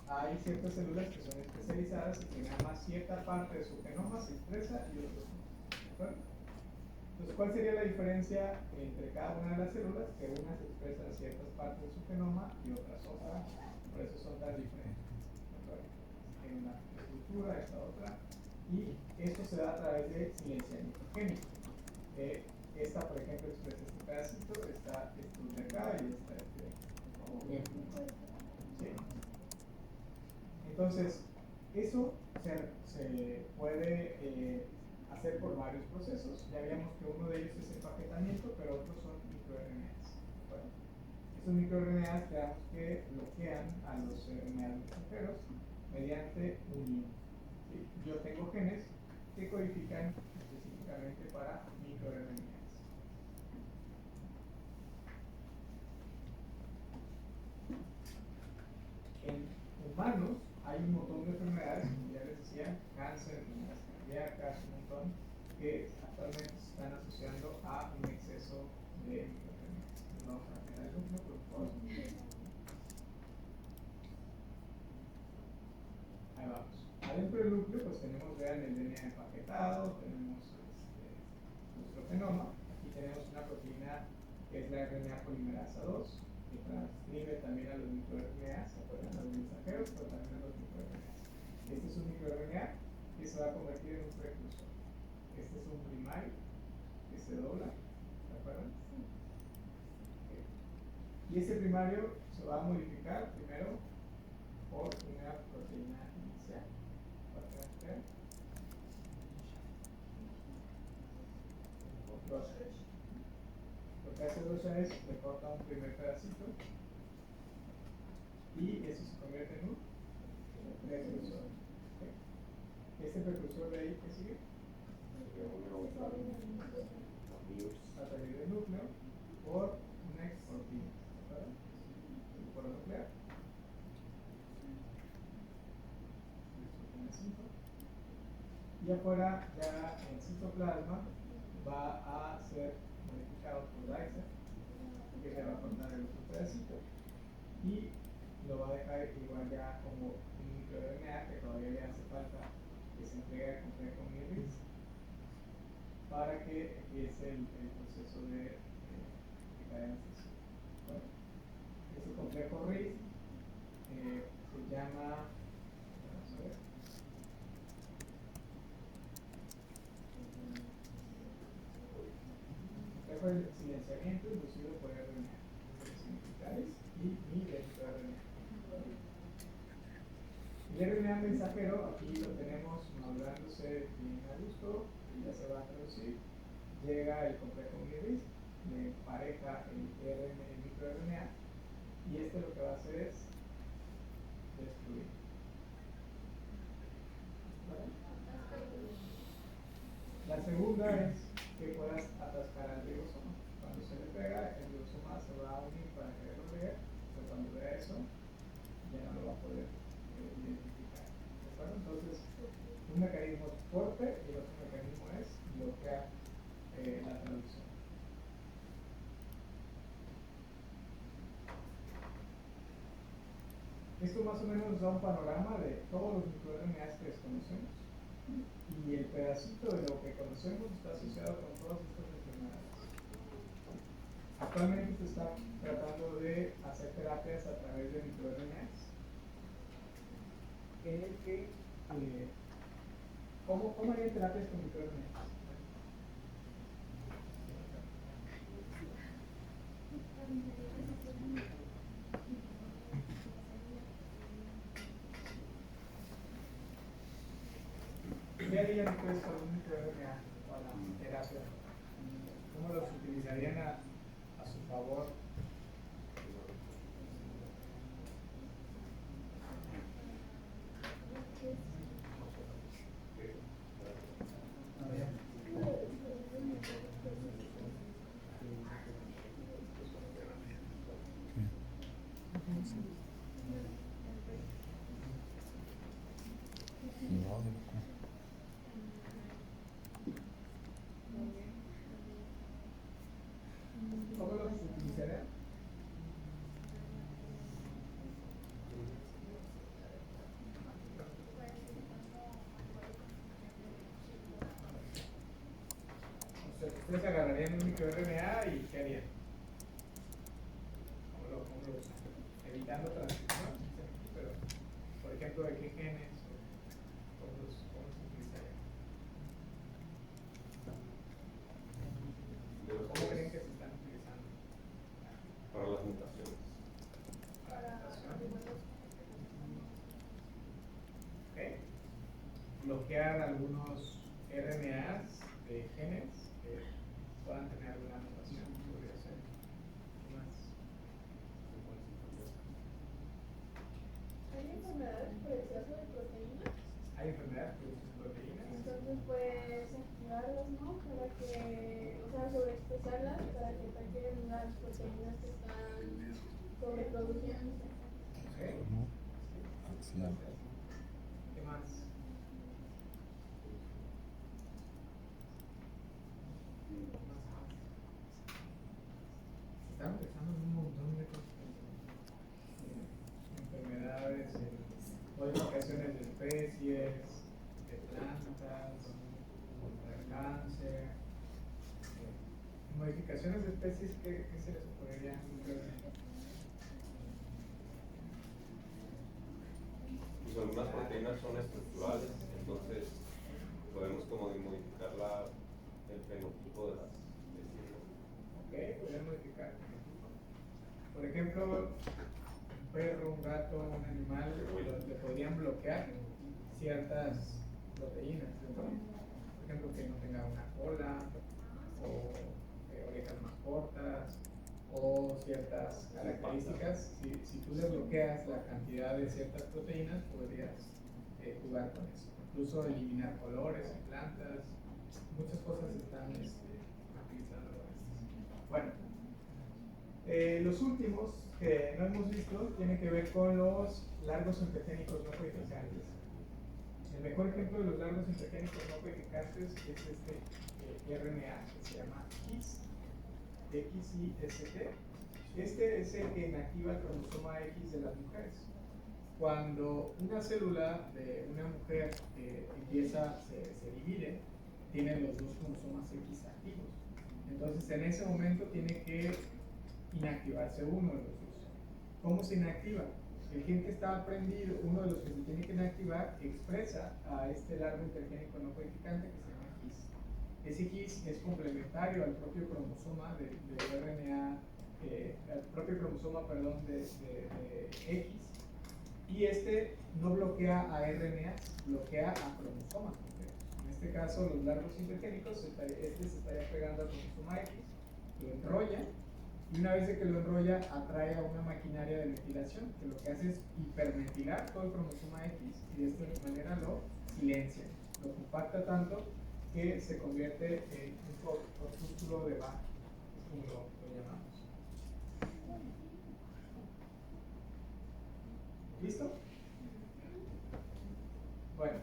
Hay ciertas células que son especializadas y que nada más cierta parte de su genoma se expresa y otros no. ¿De acuerdo? Entonces, ¿cuál sería la diferencia entre cada una de las células? Que unas expresan ciertas partes de su genoma y otras otra, por eso son tan diferentes. ¿De acuerdo? En una estructura, esta otra, y esto se da a través de silenciamiento génico. Esta, por ejemplo, expresa este pedacito, esta de acá y esta como bien. ¿Sí? Entonces, eso se puede hacer por varios procesos. Ya vimos que uno de ellos es empaquetamiento, pero otros son microRNAs. Bueno, estos microRNAs creamos que bloquean a los RNAs mensajeros mediante unión. ¿Sí? Yo tengo genes que codifican específicamente para microRNAs. En humanos hay un montón de enfermedades, como ya les decía, cáncer, enfermedades cardíacas, un montón, que actualmente se están asociando a un exceso de microRNAs. Vamos a crear el núcleo, por favor. Ahí vamos. Adentro del núcleo, pues tenemos, vean, el DNA empaquetado, tenemos nuestro genoma. Aquí tenemos una proteína que es la RNA polimerasa 2, que transcribe también a los microRNAs, ¿se acuerdan? A los mensajeros, pero también a los microRNAs. Este es un microRNA que se va a convertir en un precursor. Este es un primario que se dobla, ¿se acuerdan? Okay. Y ese primario se va a modificar primero por una proteína inicial. Lo que hace Rocha es le corta un primer pedacito y eso se convierte en un precursor. ¿Okay? Este precursor de ahí que sigue a salir del núcleo por una exportina, ¿verdad? Por nuclear. Y afuera ya el citoplasma va a ser modificado por Dicer, que le va a cortar el otro pedacito y lo va a dejar igual ya como un microRNA que todavía le hace falta que se entregue al complejo RIS para que empiece el proceso de cadenciación. Bueno, este complejo RIS se llama, vamos a ver, el silenciamiento inducido por RNA, significares y microRNA. El RNA mensajero, aquí lo tenemos madurándose bien a gusto, y ya se va a traducir. Llega el complejo RIS, le empareja el microRNA, y este lo que va a hacer es destruir. Esto más o menos da un panorama de todos los microRNAs que desconocemos y el pedacito de lo que conocemos está asociado con todas estas enfermedades. Actualmente se está tratando de hacer terapias a través de microRNAs en el que ¿cómo harían terapias con microRNAs? ¿Qué harían ustedes con un microRNA para terapia? ¿Cómo los utilizarían a su favor? No, de loco. ¿Cómo los utilizarían? O sea, ustedes agarrarían un microRNA y ¿qué harían? ¿Cómo lo usan? Evitando transcripción, pero por ejemplo, ¿de qué genes o cómo se utilizarían? ¿Cómo creen que se están utilizando? Para las mutaciones. ¿Okay? Bloquear algunos RNAs de genes que puedan tener alguna mutación, podría ser. ¿Qué más? Hay enfermedades por exceso de proteínas, Hay enfermedades que producen proteínas. entonces pues activarlas, ¿no? Para que, o sea, sobreexpresarlas para que ataquen las proteínas que están sobreproduciendo. ¿Okay? ¿No? Sí. ¿Qué más? Se están utilizando un montón de cosas. Enfermedades, modificaciones de especies, de plantas, contra el cáncer. Modificaciones de especies, ¿qué se les ocurriría? Pues algunas proteínas son estructurales, entonces podemos como modificar el fenotipo de las especies. Ok, podrían modificar. Por ejemplo, un perro, un gato, un animal, le podrían bloquear ciertas proteínas, ¿no? Por ejemplo, que no tenga una cola, o orejas más cortas, o ciertas características. Si tú le bloqueas la cantidad de ciertas proteínas, podrías jugar con eso. Incluso eliminar colores en plantas, muchas cosas se están utilizando con esto. Bueno, los últimos que no hemos visto tienen que ver con los largos intergénicos no codificantes. El mejor ejemplo de los largos intergénicos no codificantes es este RNA que se llama XIST. Este es el que inactiva el cromosoma X de las mujeres. Cuando una célula de una mujer se divide, tiene los dos cromosomas X activos. Entonces, en ese momento tiene que inactivarse uno de los dos. ¿Cómo se inactiva? El gen que está prendido, uno de los que se tiene que inactivar, expresa a este largo intergénico no codificante que se llama GIS. Ese GIS es complementario al propio cromosoma de RNA, al propio cromosoma, perdón, de X, y este no bloquea a RNAs, bloquea a cromosomas completos. En este caso, los largos intergénicos, se estaría pegando al cromosoma X, lo enrolla, y una vez de que lo enrolla, atrae a una maquinaria de metilación, que lo que hace es hipermetilar todo el cromosoma X, y de esta manera lo silencia, lo compacta tanto que se convierte en un corpúsculo de Bach, como lo llamamos. ¿Listo? Bueno,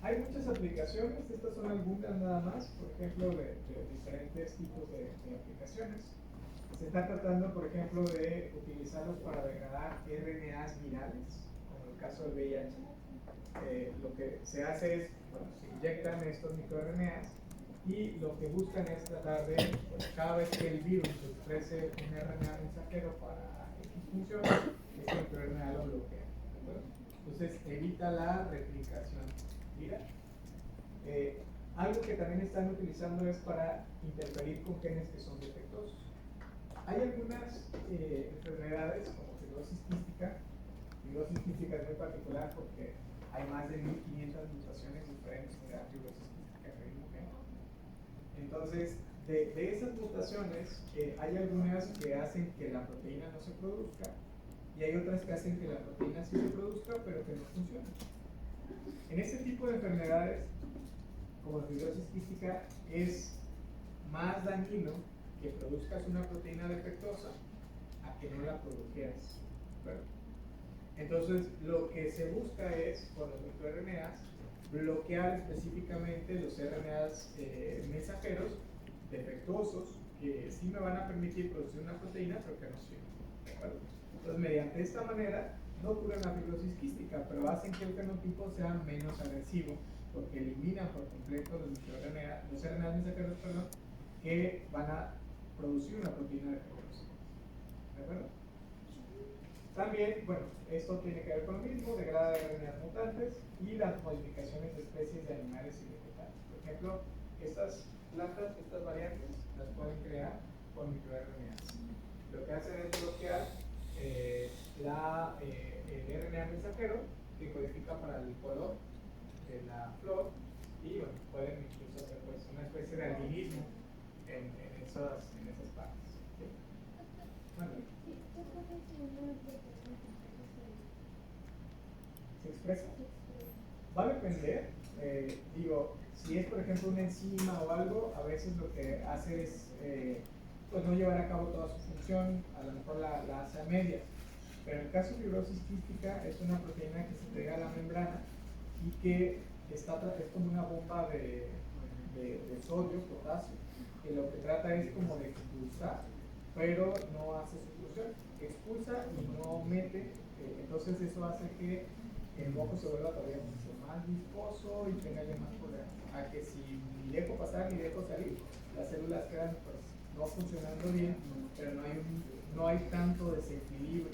hay muchas aplicaciones, estas son algunas nada más, por ejemplo, de diferentes tipos de aplicaciones. Se está tratando, por ejemplo, de utilizarlos para degradar RNAs virales, como el caso del VIH. Lo que se hace es, bueno, se inyectan estos microRNAs y lo que buscan es tratar de, pues, cada vez que el virus exprese un RNA mensajero para X función, este microRNA lo bloquea. ¿De acuerdo? Entonces evita la replicación viral. Algo que también están utilizando es para interferir con genes que son defectuosos. Hay algunas enfermedades como fibrosis quística. Fibrosis quística es muy particular porque hay más de 1500 mutaciones diferentes de la fibrosis quística en el mismo gen. Entonces, de esas mutaciones, hay algunas que hacen que la proteína no se produzca y hay otras que hacen que la proteína sí se produzca pero que no funcione. En este tipo de enfermedades, como la fibrosis quística, es más dañino que produzcas una proteína defectuosa a que no la produjeras. ¿Verdad? Entonces, lo que se busca es, con los microRNAs, bloquear específicamente los RNAs mensajeros defectuosos que sí me van a permitir producir una proteína, pero que no sirven. ¿De acuerdo? Entonces, mediante esta manera, no curan la fibrosis quística, pero hacen que el fenotipo sea menos agresivo, porque eliminan por completo los RNAs mensajeros, que van a producir una proteína defectuosa. ¿De acuerdo? También, bueno, esto tiene que ver con lo mismo, degrada RNAs mutantes y las modificaciones de especies de animales y vegetales. Por ejemplo, estas plantas, estas variantes, las pueden crear con microRNAs. Lo que hacen es bloquear el RNA mensajero que codifica para el color de la flor y, bueno, pueden incluso hacer, pues, una especie de albinismo en esas partes. ¿Sí? Bueno, ¿se expresa? Va a depender. Digo, si es por ejemplo una enzima o algo, a veces lo que hace es pues no llevar a cabo toda su función, a lo mejor la hace a medias. Pero en el caso de fibrosis quística es una proteína que se pega a la membrana y que es como una bomba de sodio, potasio, que lo que trata es como de expulsar, pero no hace su función. Expulsa y no mete, entonces eso hace que el moco se vuelva todavía mucho más viscoso y tenga ya más problemas. A que si ni dejo pasar ni dejo salir, las células quedan, pues, no funcionando bien, pero no hay tanto desequilibrio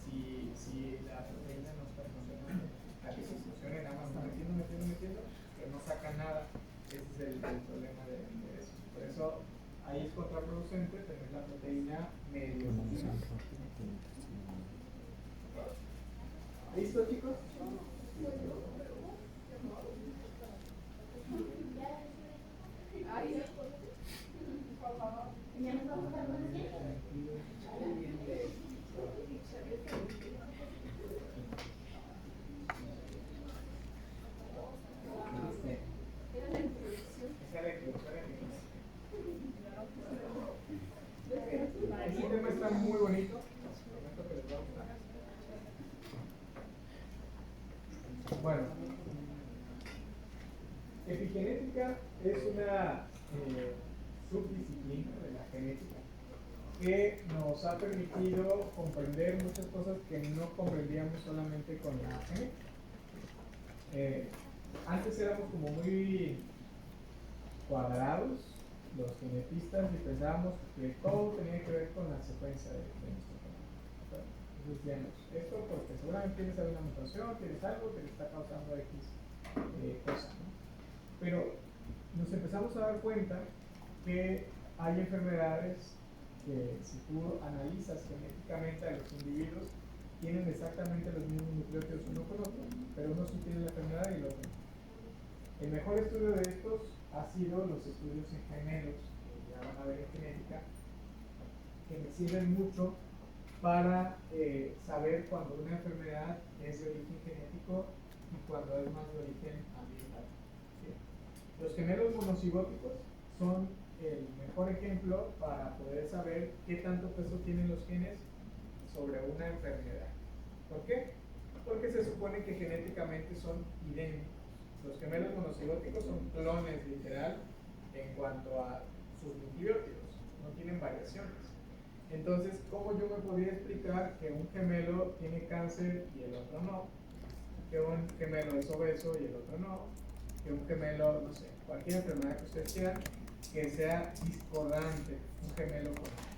si la proteína no está funcionando. A que si funcione nada más está metiendo, pero no saca nada. Ese es el problema de eso. Por eso ahí es contraproducente tener la proteína medio funcional. ¿Listo, chicos? El sistema está muy bonito. Prometo que les va a gustar. Bueno, epigenética es una subdisciplina de la genética que nos ha permitido comprender muchas cosas que no comprendíamos solamente con la genética. Antes éramos como muy cuadrados los genetistas y pensábamos que todo tenía que ver con la secuencia de nuestro genoma. Entonces decíamos, esto porque seguramente tienes alguna mutación, tienes algo que te está causando X cosa, ¿no? Pero nos empezamos a dar cuenta que hay enfermedades que, si tú analizas genéticamente a los individuos, tienen exactamente los mismos nucleótidos uno con otro, pero uno sí tiene la enfermedad y el otro no. El mejor estudio de estos ha sido los estudios en gemelos, que ya van a ver en genética, que me sirven mucho para saber cuando una enfermedad es de origen genético y cuando es más de origen ambiental. ¿Sí? Los gemelos monocigóticos son el mejor ejemplo para poder saber qué tanto peso tienen los genes sobre una enfermedad. ¿Por qué? Porque se supone que genéticamente son idénticos. Los gemelos monocigóticos son clones literal en cuanto a sus nucleótidos, no tienen variaciones. Entonces, ¿cómo yo me podría explicar que un gemelo tiene cáncer y el otro no? Que un gemelo es obeso y el otro no, que un gemelo, no sé, cualquier enfermedad que ustedes quieran, que sea discordante, un gemelo con otro.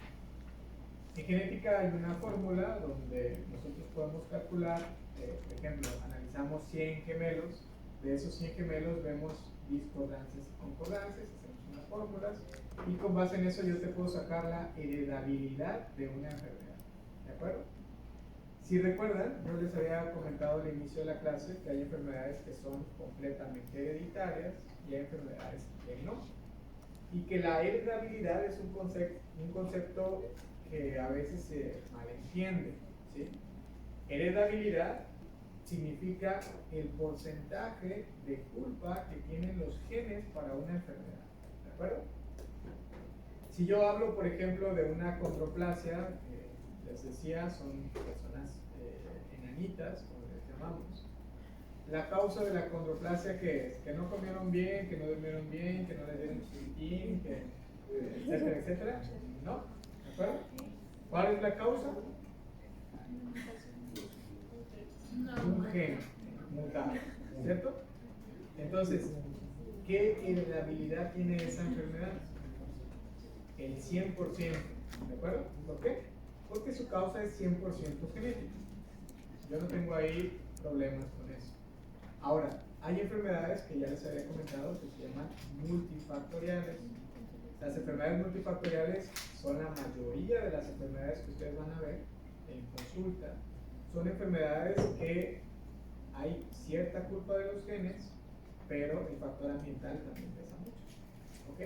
En genética hay una fórmula donde nosotros podemos calcular, por ejemplo, analizamos 100 gemelos, de esos 100 gemelos vemos discordancias y concordancias, hacemos unas fórmulas y con base en eso yo te puedo sacar la heredabilidad de una enfermedad, ¿de acuerdo? Si recuerdan, yo les había comentado al inicio de la clase que hay enfermedades que son completamente hereditarias y hay enfermedades que no. Y que la heredabilidad es un concepto que a veces se malentiende, ¿sí? Heredabilidad significa el porcentaje de culpa que tienen los genes para una enfermedad, ¿de acuerdo? Si yo hablo, por ejemplo, de una condroplasia, les decía, son personas enanitas, como les llamamos. La causa de la condroplasia, ¿qué es? Que no comieron bien, que no durmieron bien, que no les dieron chiquitín, que, etcétera, etcétera. ¿No? ¿De acuerdo? ¿Cuál es la causa? Un gen mutado, ¿cierto? Entonces, ¿qué heredabilidad tiene esa enfermedad? El 100%, ¿de acuerdo? ¿Por qué? Porque su causa es 100% genética. Yo no tengo ahí problemas con eso. Ahora, hay enfermedades que ya les había comentado que se llaman multifactoriales. Las enfermedades multifactoriales son la mayoría de las enfermedades que ustedes van a ver en consulta. Son enfermedades que hay cierta culpa de los genes, pero el factor ambiental también pesa mucho. ¿Ok?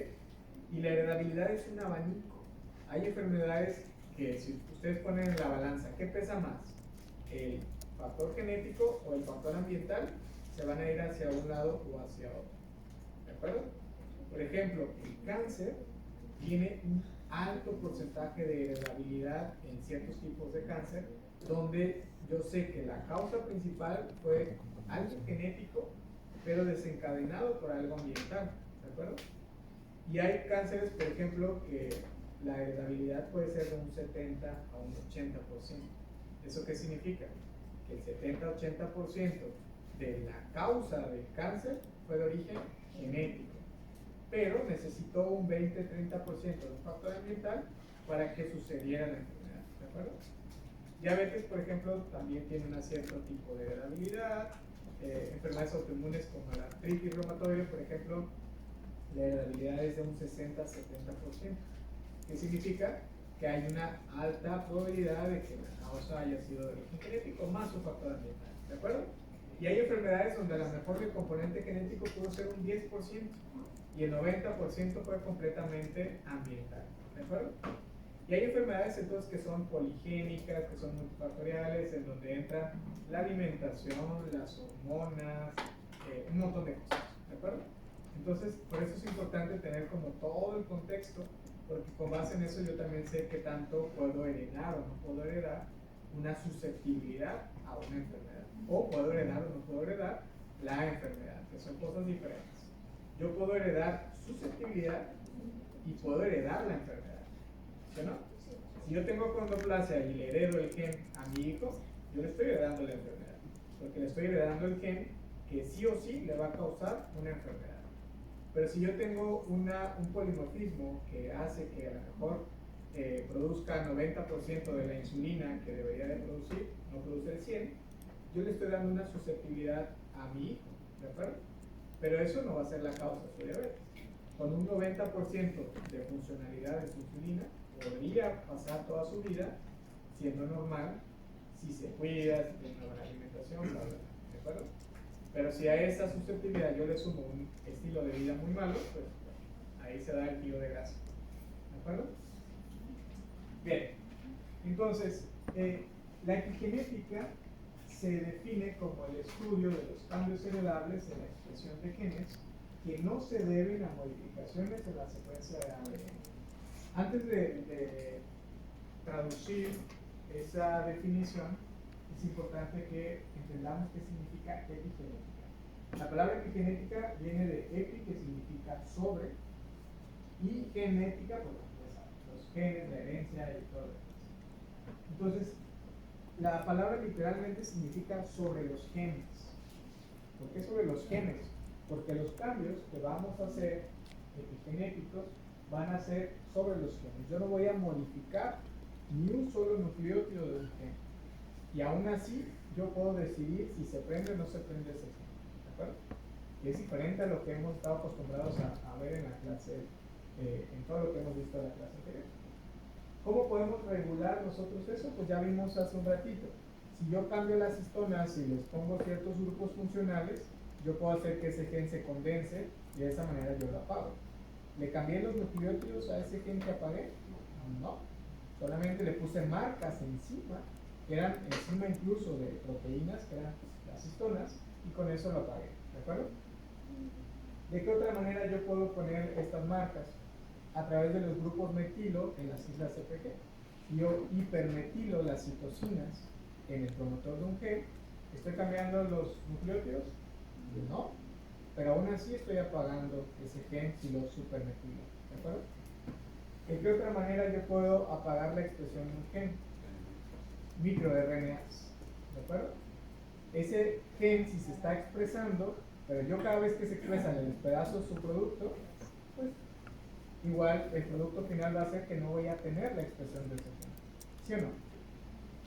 Y la heredabilidad es un abanico. Hay enfermedades que si ustedes ponen en la balanza, ¿qué pesa más? ¿El factor genético o el factor ambiental? Se van a ir hacia un lado o hacia otro. ¿De acuerdo? Por ejemplo, el cáncer tiene un alto porcentaje de heredabilidad en ciertos tipos de cáncer, donde yo sé que la causa principal fue algo genético, pero desencadenado por algo ambiental. ¿De acuerdo? Y hay cánceres, por ejemplo, que la heredabilidad puede ser de un 70 a un 80%. ¿Eso qué significa? Que el 70-80% de la causa del cáncer fue de origen genético, pero necesitó un 20-30% de un factor ambiental para que sucediera la enfermedad. ¿De acuerdo? Diabetes, por ejemplo, también tiene un cierto tipo de heredabilidad. Enfermedades autoinmunes como la artritis reumatoide, por ejemplo, la heredabilidad es de un 60-70%. ¿Qué significa? Que hay una alta probabilidad de que la causa haya sido de origen genético más su factor ambiental. ¿De acuerdo? Y hay enfermedades donde a lo mejor el componente genético pudo ser un 10% y el 90% fue completamente ambiental. ¿De acuerdo? Y hay enfermedades entonces que son poligénicas, que son multifactoriales, en donde entra la alimentación, las hormonas, un montón de cosas. ¿De acuerdo? Entonces, por eso es importante tener como todo el contexto, porque con base en eso yo también sé qué tanto puedo heredar o no puedo heredar una susceptibilidad a una enfermedad. O puedo heredar o no puedo heredar la enfermedad, que son cosas diferentes. Yo puedo heredar susceptibilidad y puedo heredar la enfermedad. ¿Sí o no? Si yo tengo condroplasia y le heredo el gen a mi hijo, yo le estoy heredando la enfermedad, porque le estoy heredando el gen que sí o sí le va a causar una enfermedad. Pero si yo tengo un polimorfismo que hace que a lo mejor produzca 90% de la insulina que debería de producir, no produce el 100%, yo le estoy dando una susceptibilidad a mi hijo, ¿de acuerdo? Pero eso no va a ser la causa de su diabetes. Con un 90% de funcionalidad de su insulina, podría pasar toda su vida siendo normal si se cuida, si tiene una buena alimentación, bla, bla, bla, ¿de acuerdo? Pero si a esa susceptibilidad yo le sumo un estilo de vida muy malo, pues ahí se da el tiro de gracia. ¿De acuerdo? Bien, entonces, la epigenética se define como el estudio de los cambios heredables en la expresión de genes que no se deben a modificaciones en la secuencia de ADN. Antes de traducir esa definición, es importante que entendamos qué significa epigenética. La palabra epigenética viene de epi, que significa sobre, y genética, pues los genes, la herencia y todo lo demás. Entonces, la palabra literalmente significa sobre los genes. ¿Por qué sobre los genes? Porque los cambios que vamos a hacer epigenéticos van a ser sobre los genes. Yo no voy a modificar ni un solo nucleótido de un gen. Y aún así, yo puedo decidir si se prende o no se prende ese gen. ¿De acuerdo? Que es diferente a lo que hemos estado acostumbrados a ver en la clase, en todo lo que hemos visto en la clase anterior. ¿Cómo podemos regular nosotros eso? Pues ya vimos hace un ratito. Si yo cambio las histonas y les pongo ciertos grupos funcionales, yo puedo hacer que ese gen se condense y de esa manera yo lo apago. ¿Le cambié los nucleótidos a ese gen que apagué? No. Solamente le puse marcas encima, que eran encima incluso de proteínas, que eran las histonas, y con eso lo apagué. ¿De acuerdo? ¿De qué otra manera yo puedo poner estas marcas? A través de los grupos metilo en las islas CPG. Si yo hipermetilo las citocinas en el promotor de un gen, ¿estoy cambiando los nucleótidos? No, pero aún así estoy apagando ese gen si lo supermetilo. ¿De acuerdo? ¿De qué otra manera yo puedo apagar la expresión de un gen? MicroRNAs. ¿De acuerdo? Ese gen, si se está expresando, pero yo cada vez que se expresa le despedazo su producto, pues igual el producto final va a ser que no voy a tener la expresión de ese gen. ¿Sí o no?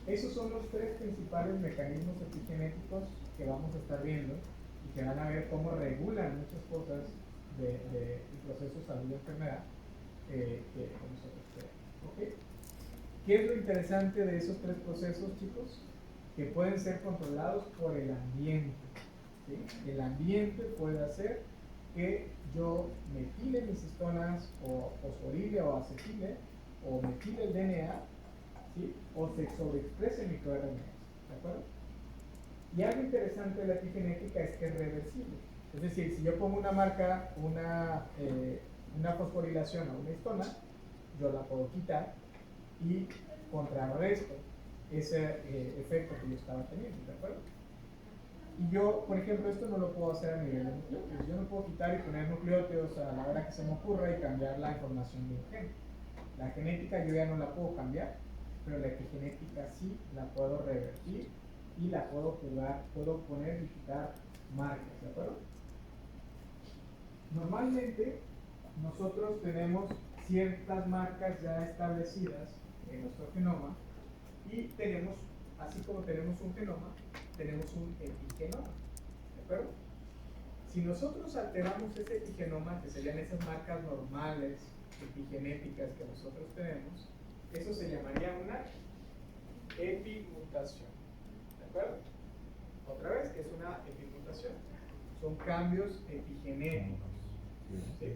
Esos son los tres principales mecanismos epigenéticos que vamos a estar viendo y que van a ver cómo regulan muchas cosas de procesos salud-enfermedad que nosotros tenemos. ¿Okay? ¿Qué es lo interesante de esos tres procesos, chicos? Que pueden ser controlados por el ambiente. ¿Sí? El ambiente puede hacer que yo metile mis histonas o fosforile o acetile o metile el DNA, ¿sí? O se sobreexprese microRNAs. ¿De acuerdo? Y algo interesante de la epigenética es que es reversible. Es decir, si yo pongo una marca, una fosforilación a una histona, yo la puedo quitar y contrarresto ese efecto que yo estaba teniendo, ¿de acuerdo? Y yo, por ejemplo, esto no lo puedo hacer a nivel de nucleótidos. Yo no puedo quitar y poner nucleótidos a la hora que se me ocurra y cambiar la información de un gen. La genética yo ya no la puedo cambiar, pero la epigenética sí la puedo revertir y la puedo jugar, puedo poner y quitar marcas, ¿de acuerdo? Normalmente nosotros tenemos ciertas marcas ya establecidas en nuestro genoma y tenemos, así como tenemos un genoma, tenemos un epigenoma, ¿de acuerdo? Si nosotros alteramos ese epigenoma, que serían esas marcas normales epigenéticas que nosotros tenemos, eso se llamaría una epimutación, ¿de acuerdo? Otra vez, ¿qué es una epimutación? Son cambios epigenéticos. ¿Sí?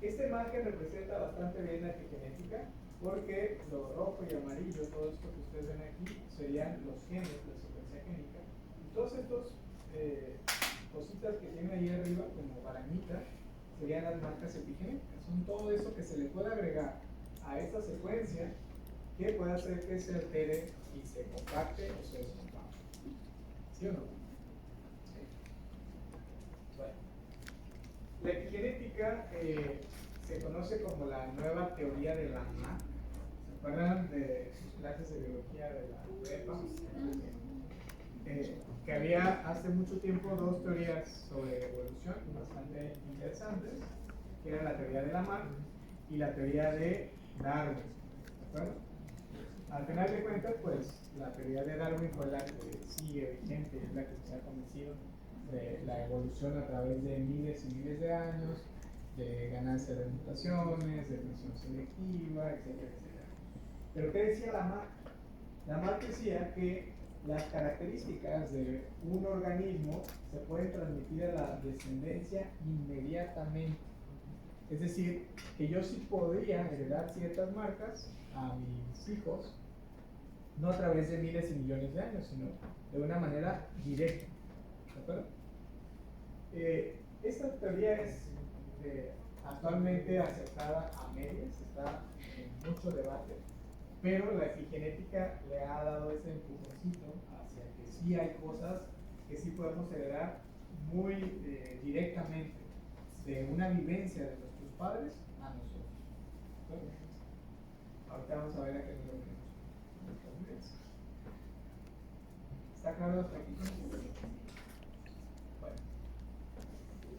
Esta imagen representa bastante bien la epigenética porque lo rojo y amarillo, todo esto que ustedes ven aquí, serían los genes, la secuencia génica. Y todos estos cositas que tienen ahí arriba, como barañitas, serían las marcas epigenéticas. Son todo eso que se le puede agregar a esta secuencia que puede hacer que se altere y se compacte o se descompacte. ¿Sí o no? ¿Sí? Bueno. La epigenética se conoce como la nueva teoría de Lamarck. ¿Se acuerdan de sus clases de biología de la prepa? Que había hace mucho tiempo dos teorías sobre evolución bastante interesantes, que era la teoría de Lamarck y la teoría de Darwin. ¿De acuerdo? Al final de cuentas, pues la teoría de Darwin fue la que sigue vigente, es la que se ha convencido de la evolución a través de miles y miles de años, de ganancia de mutaciones, de función selectiva, etcétera, etcétera. Pero ¿qué decía Lamarck? Lamarck decía que las características de un organismo se pueden transmitir a la descendencia inmediatamente. Es decir, que yo sí podría heredar ciertas marcas a mis hijos, no a través de miles y millones de años, sino de una manera directa. ¿De acuerdo? Esta teoría es actualmente aceptada a medias, está en mucho debate, pero la epigenética le ha dado ese empujoncito hacia que sí hay cosas que sí podemos heredar muy directamente de una vivencia de nuestros padres a nosotros. ¿Vale? Ahorita vamos a ver a qué nos referimos. ¿Está claro hasta aquí? Bueno.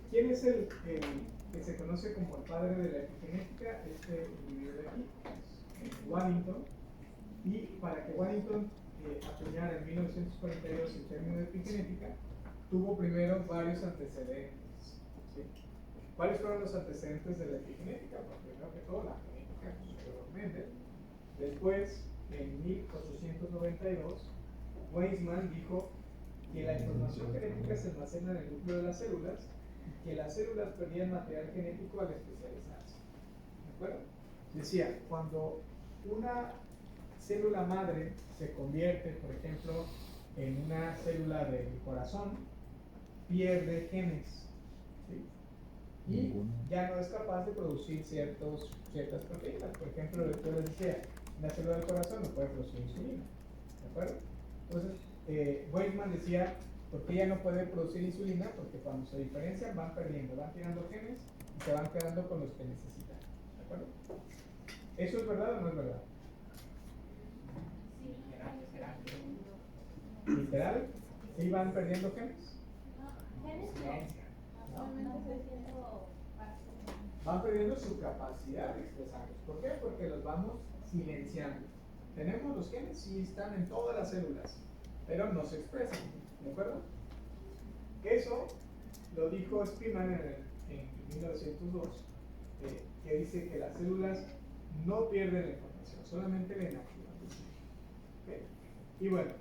¿Quién es el que se conoce como el padre de la epigenética? Este individuo de aquí, es Waddington. Y para que Waddington acuñara en 1942 el término de epigenética, tuvo primero varios antecedentes. ¿Sí? ¿Cuáles fueron los antecedentes de la epigenética? Pues primero que todo, la genética, como Mendel. Después, en 1892, Weizmann dijo que la información genética se almacena en el núcleo de las células y que las células perdían material genético al especializarse. ¿De acuerdo? Decía, cuando una célula madre se convierte, por ejemplo, en una célula del corazón, pierde genes, ¿sí? Y ya no es capaz de producir ciertas proteínas. Por ejemplo, yo les decía, una célula del corazón no puede producir insulina, ¿de acuerdo? Entonces, Weizmann decía, ¿por qué ella no puede producir insulina? Porque cuando se diferencian van perdiendo, van tirando genes y se van quedando con los que necesitan, ¿de acuerdo? ¿Eso es verdad o no es verdad? ¿Literal? ¿Sí van perdiendo genes? Van perdiendo su capacidad de expresarlos. ¿Por qué? Porque los vamos silenciando. Tenemos los genes, sí están en todas las células, pero no se expresan. ¿De acuerdo? Eso lo dijo Spearman en 1902, que dice que las células no pierden la información, solamente la inactivan. ¿Okay? Y bueno,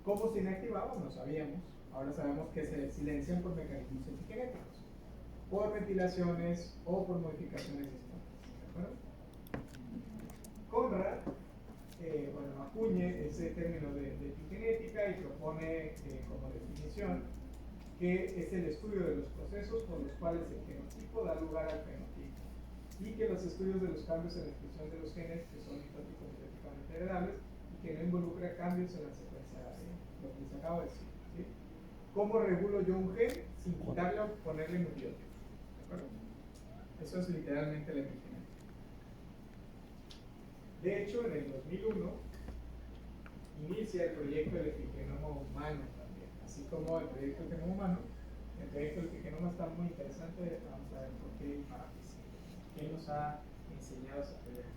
¿cómo se inactivaban? No sabíamos. Ahora sabemos que se silencian por mecanismos epigenéticos, por ventilaciones o por modificaciones espontáneas. ¿De acuerdo? Conrad acuñe ese término de epigenética y propone como definición que es el estudio de los procesos por los cuales el genotipo da lugar al fenotipo y que los estudios de los cambios en la expresión de los genes que son mitóticos genéticamente heredables y que no involucra cambios en la secuencia de lo que les acabo de decir. ¿Sí? ¿Cómo regulo yo un gen sin quitarle o ponerle nucleótidos? ¿De acuerdo? Eso es literalmente la epigenética. De hecho, en el 2001 inicia el proyecto del epigenoma humano también, así como el proyecto del genoma humano. El proyecto del epigenoma está muy interesante, vamos a ver por qué y para qué sí. ¿Quién nos ha enseñado esa teoría?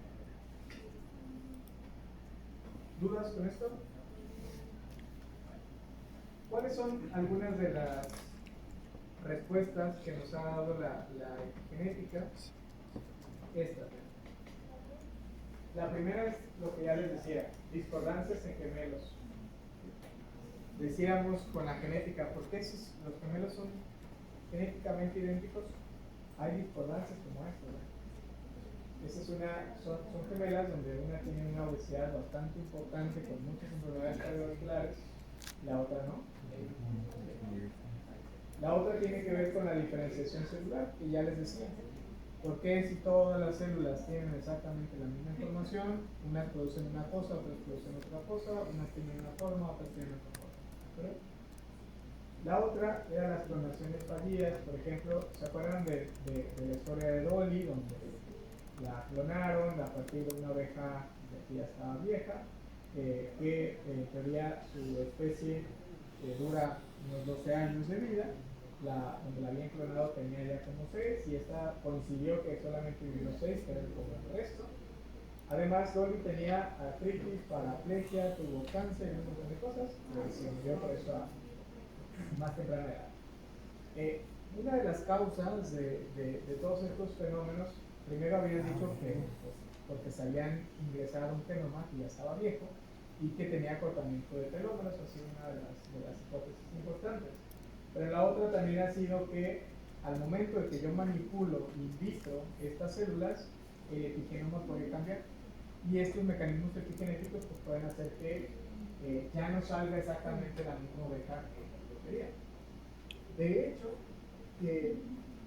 ¿Dudas con esto? ¿Cuáles son algunas de las respuestas que nos ha dado la epigenética? Esta. La primera es lo que ya les decía, discordancias en gemelos. Decíamos con la genética, ¿por qué si los gemelos son genéticamente idénticos? Hay discordancias como esta, ¿verdad? Son gemelas donde una tiene una obesidad bastante importante con muchas enfermedades cardiovasculares, la otra no. La otra tiene que ver con la diferenciación celular, que ya les decía. ¿Por qué si todas las células tienen exactamente la misma información, unas producen una cosa, otras producen otra cosa, unas tienen una forma, otras tienen otra forma? ¿Verdad? La otra era las clonaciones fallidas. Por ejemplo, ¿se acuerdan de la historia de Dolly, donde la clonaron a partir de una oveja que ya estaba vieja, que en teoría su especie dura unos 12 años de vida? Donde la habían clonado tenía ya como 6 y esta coincidió que solamente vivió 6, que era como el resto. Además, Dolly tenía artritis, paraplegia, tuvo cáncer y un montón de cosas, y se murió por eso a más temprana edad. Una de las causas de todos estos fenómenos, primero habían dicho que porque se habían ingresado un genoma que ya estaba viejo y que tenía acortamiento de telómeros, así una de las hipótesis importantes. Pero la otra también ha sido que al momento de que yo manipulo in vitro estas células, el epigenoma puede cambiar. Y estos mecanismos epigenéticos pues, pueden hacer que ya no salga exactamente la misma oveja que yo quería. De hecho,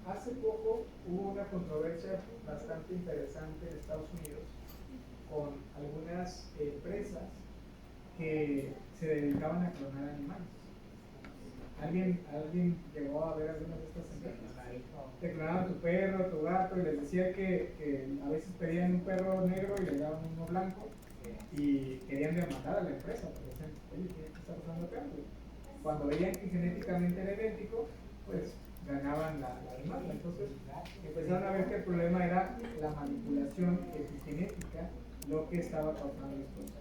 hace poco hubo una controversia bastante interesante en Estados Unidos con algunas empresas que se dedicaban a clonar animales. ¿Alguien llegó a ver algunas de estas enfermedades? Te clonaban tu perro, tu gato, y les decía que a veces pedían un perro negro y le daban uno blanco, y querían demandar a la empresa, porque decían, oye, ¿qué está pasando acá? Cuando veían que genéticamente era idéntico, pues ganaban la demanda. Entonces empezaron a ver que el problema era la manipulación epigenética lo que estaba causando estos.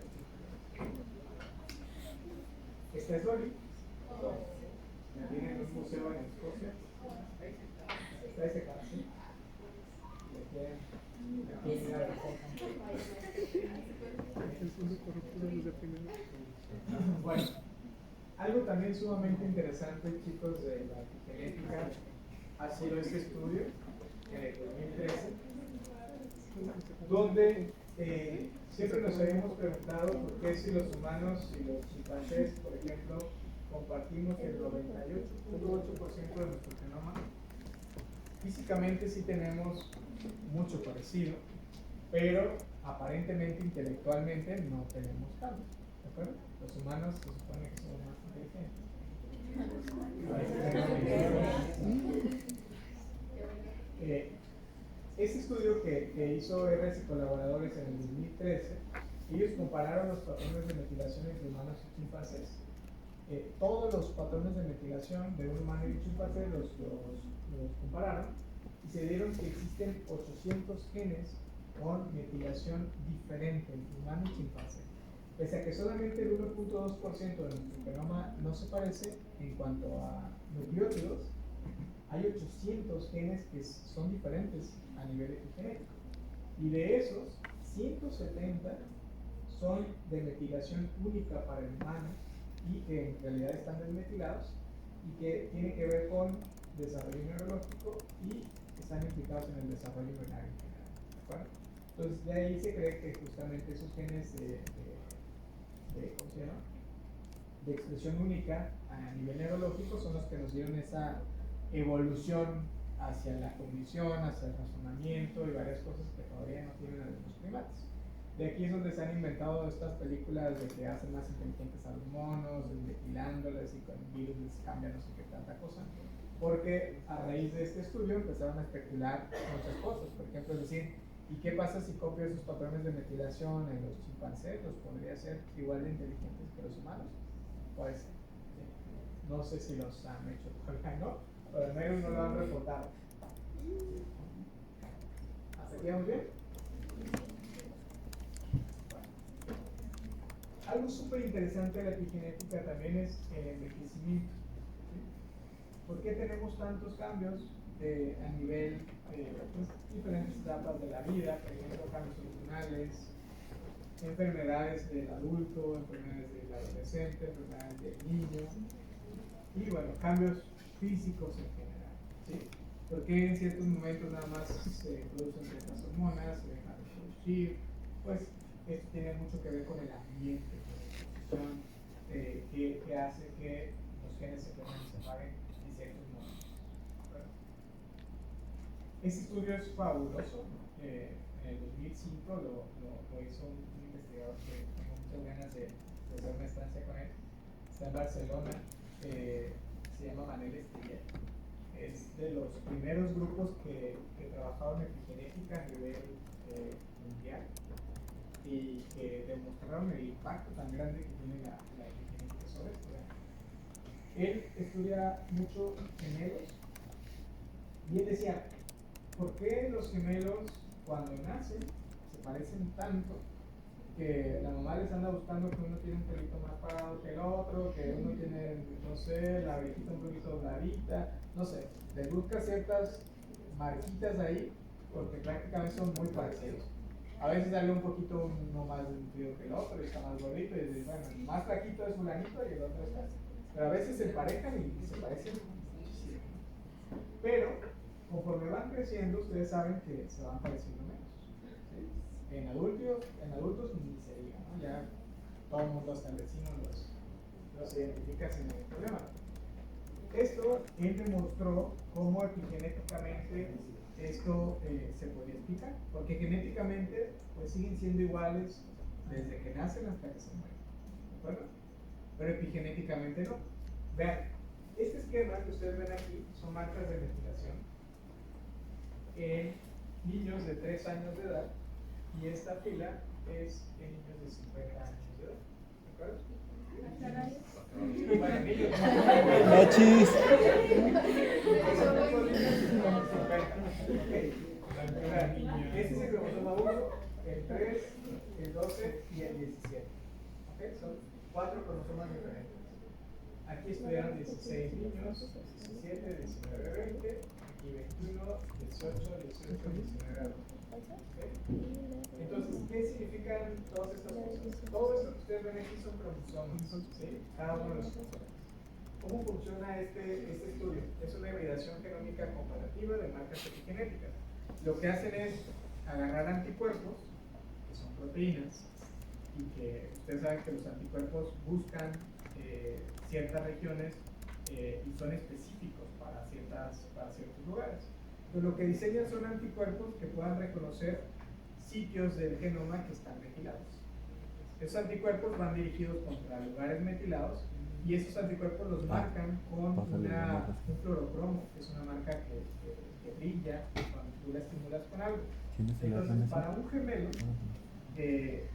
Esta es Dolly. Viene en un museo en Escocia. Está ese caso. Bueno, algo también sumamente interesante, chicos, de la epigenética ha sido este estudio en el 2013, donde siempre nos habíamos preguntado por qué si los humanos y los chimpancés, por ejemplo, compartimos el 98.8% de nuestro genoma. Físicamente sí tenemos mucho parecido, pero aparentemente intelectualmente no tenemos cambios. ¿De acuerdo? Los humanos se supone que somos más inteligentes. Este estudio que hizo RS y colaboradores en el 2013, ellos compararon los patrones de metilación entre humanos y chimpancés. Todos los patrones de metilación de un humano y un chimpancé los compararon y se dieron que existen 800 genes con metilación diferente entre humano y chimpancé. Pese a que solamente el 1.2% de nuestro genoma no se parece en cuanto a nucleótidos, hay 800 genes que son diferentes a nivel epigenético. Y de esos, 170 son de metilación única para el humano y que en realidad están desmetilados y que tienen que ver con desarrollo neurológico y están implicados en el desarrollo embrionario en general. ¿De acuerdo? Entonces, de ahí se cree que justamente esos genes ¿cómo se llama? De expresión única a nivel neurológico son los que nos dieron esa evolución hacia la cognición, hacia el razonamiento y varias cosas que todavía no tienen algunos primates. De aquí es donde se han inventado estas películas de que hacen más inteligentes a los monos, metilándole y con virus les cambian no sé qué tanta cosa, porque a raíz de este estudio empezaron a especular muchas cosas. Por ejemplo, es decir, ¿y qué pasa si copio esos patrones de metilación en los chimpancés? ¿Los podría ser igual de inteligentes que los humanos? Puede ser. No sé si los han hecho todavía, ¿no? Pero al menos no lo han reportado. ¿Hasta aquí vamos bien? Algo súper interesante de la epigenética también es el envejecimiento. ¿Sí? ¿Por qué tenemos tantos cambios a nivel pues, diferentes etapas de la vida? Por ejemplo, cambios hormonales, enfermedades del adulto, enfermedades del adolescente, enfermedades del niño y bueno, cambios físicos en general. ¿Sí? Porque en ciertos momentos nada más se producen ciertas hormonas, se dejan de producir, pues esto tiene mucho que ver con el ambiente, con la que hace que los genes se puedan separar en ciertos momentos. Este estudio es fabuloso. En el 2005 lo hizo un investigador que tengo muchas ganas de hacer una estancia con él. Está en Barcelona. Se llama Manel Estrella. Es de los primeros grupos que trabajaron en epigenética a nivel mundial y que demostraron el impacto tan grande que tiene la epigenética sobre esto. Él estudia mucho gemelos y él decía, ¿por qué los gemelos cuando nacen se parecen tanto que la mamá les anda buscando que uno tiene un pelito más parado que el otro, que uno tiene, no sé, la orejita un poquito dobladita, no sé, les busca ciertas marquitas ahí porque prácticamente son muy parecidos. A veces sale un poquito uno más nutrido que el otro y está más gordito y dices, bueno, el más flaquito es fulanito y el otro es así. Pero a veces se emparejan y se parecen muchísimo. Pero conforme van creciendo, ustedes saben que se van pareciendo menos. ¿Sí? En adultos ni se diga, ¿no? Ya todo el mundo, hasta el vecino, los identifica sin ningún problema. Esto él demostró cómo epigenéticamente esto se podía explicar, porque genéticamente pues siguen siendo iguales desde que nacen hasta que se mueren, ¿de acuerdo? Pero epigenéticamente no. Vean, este esquema que ustedes ven aquí son marcas de metilación en niños de 3 años de edad, y esta fila es en niños de 50 años de edad. ¿De acuerdo? Bueno, niños. ¡Machis! Este es el cromosoma 1, el 3, el 12 y el 17. ¿Okay? Son 4 cromosomas diferentes. Aquí estudiaron 16 niños, 17, 19, 20, aquí 21, 18, 18, 19 adultos. ¿Okay? Entonces, ¿qué significan todas estas cosas? Todo esto que ustedes ven aquí son cromosomas, ¿sí? Cada uno de los cromosomas. ¿Cómo funciona este estudio? Es una hibridación genómica comparativa de marcas epigenéticas. Lo que hacen es agarrar anticuerpos, que son proteínas, y que ustedes saben que los anticuerpos buscan ciertas regiones y son específicos para ciertos lugares. Entonces, lo que diseñan son anticuerpos que puedan reconocer sitios del genoma que están metilados. Esos anticuerpos van dirigidos contra lugares metilados, y esos anticuerpos los marcan con un fluorocromo, que es una marca que brilla cuando tú la estimulas con algo. Entonces, para un gemelo,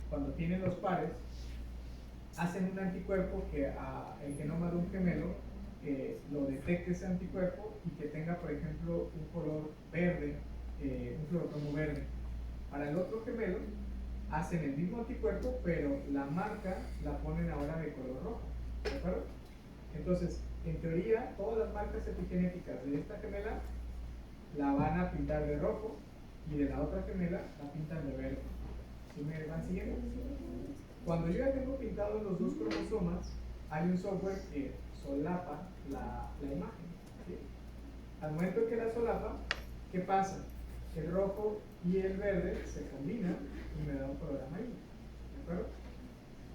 cuando tienen los pares, hacen un anticuerpo que el genoma de un gemelo lo detecte ese anticuerpo y que tenga, por ejemplo, un color verde, un fluorocromo verde. Para el otro gemelo, hacen el mismo anticuerpo, pero la marca la ponen ahora de color rojo. ¿De acuerdo? Entonces, en teoría, todas las marcas epigenéticas de esta gemela la van a pintar de rojo, y de la otra gemela la pintan de verde. ¿Sí me van siguiendo? Cuando yo ya tengo pintados los dos cromosomas, hay un software que solapa la imagen, ¿sí? Al momento que la solapa, ¿qué pasa? El rojo y el verde se combinan y me da un color amarillo. ¿De acuerdo?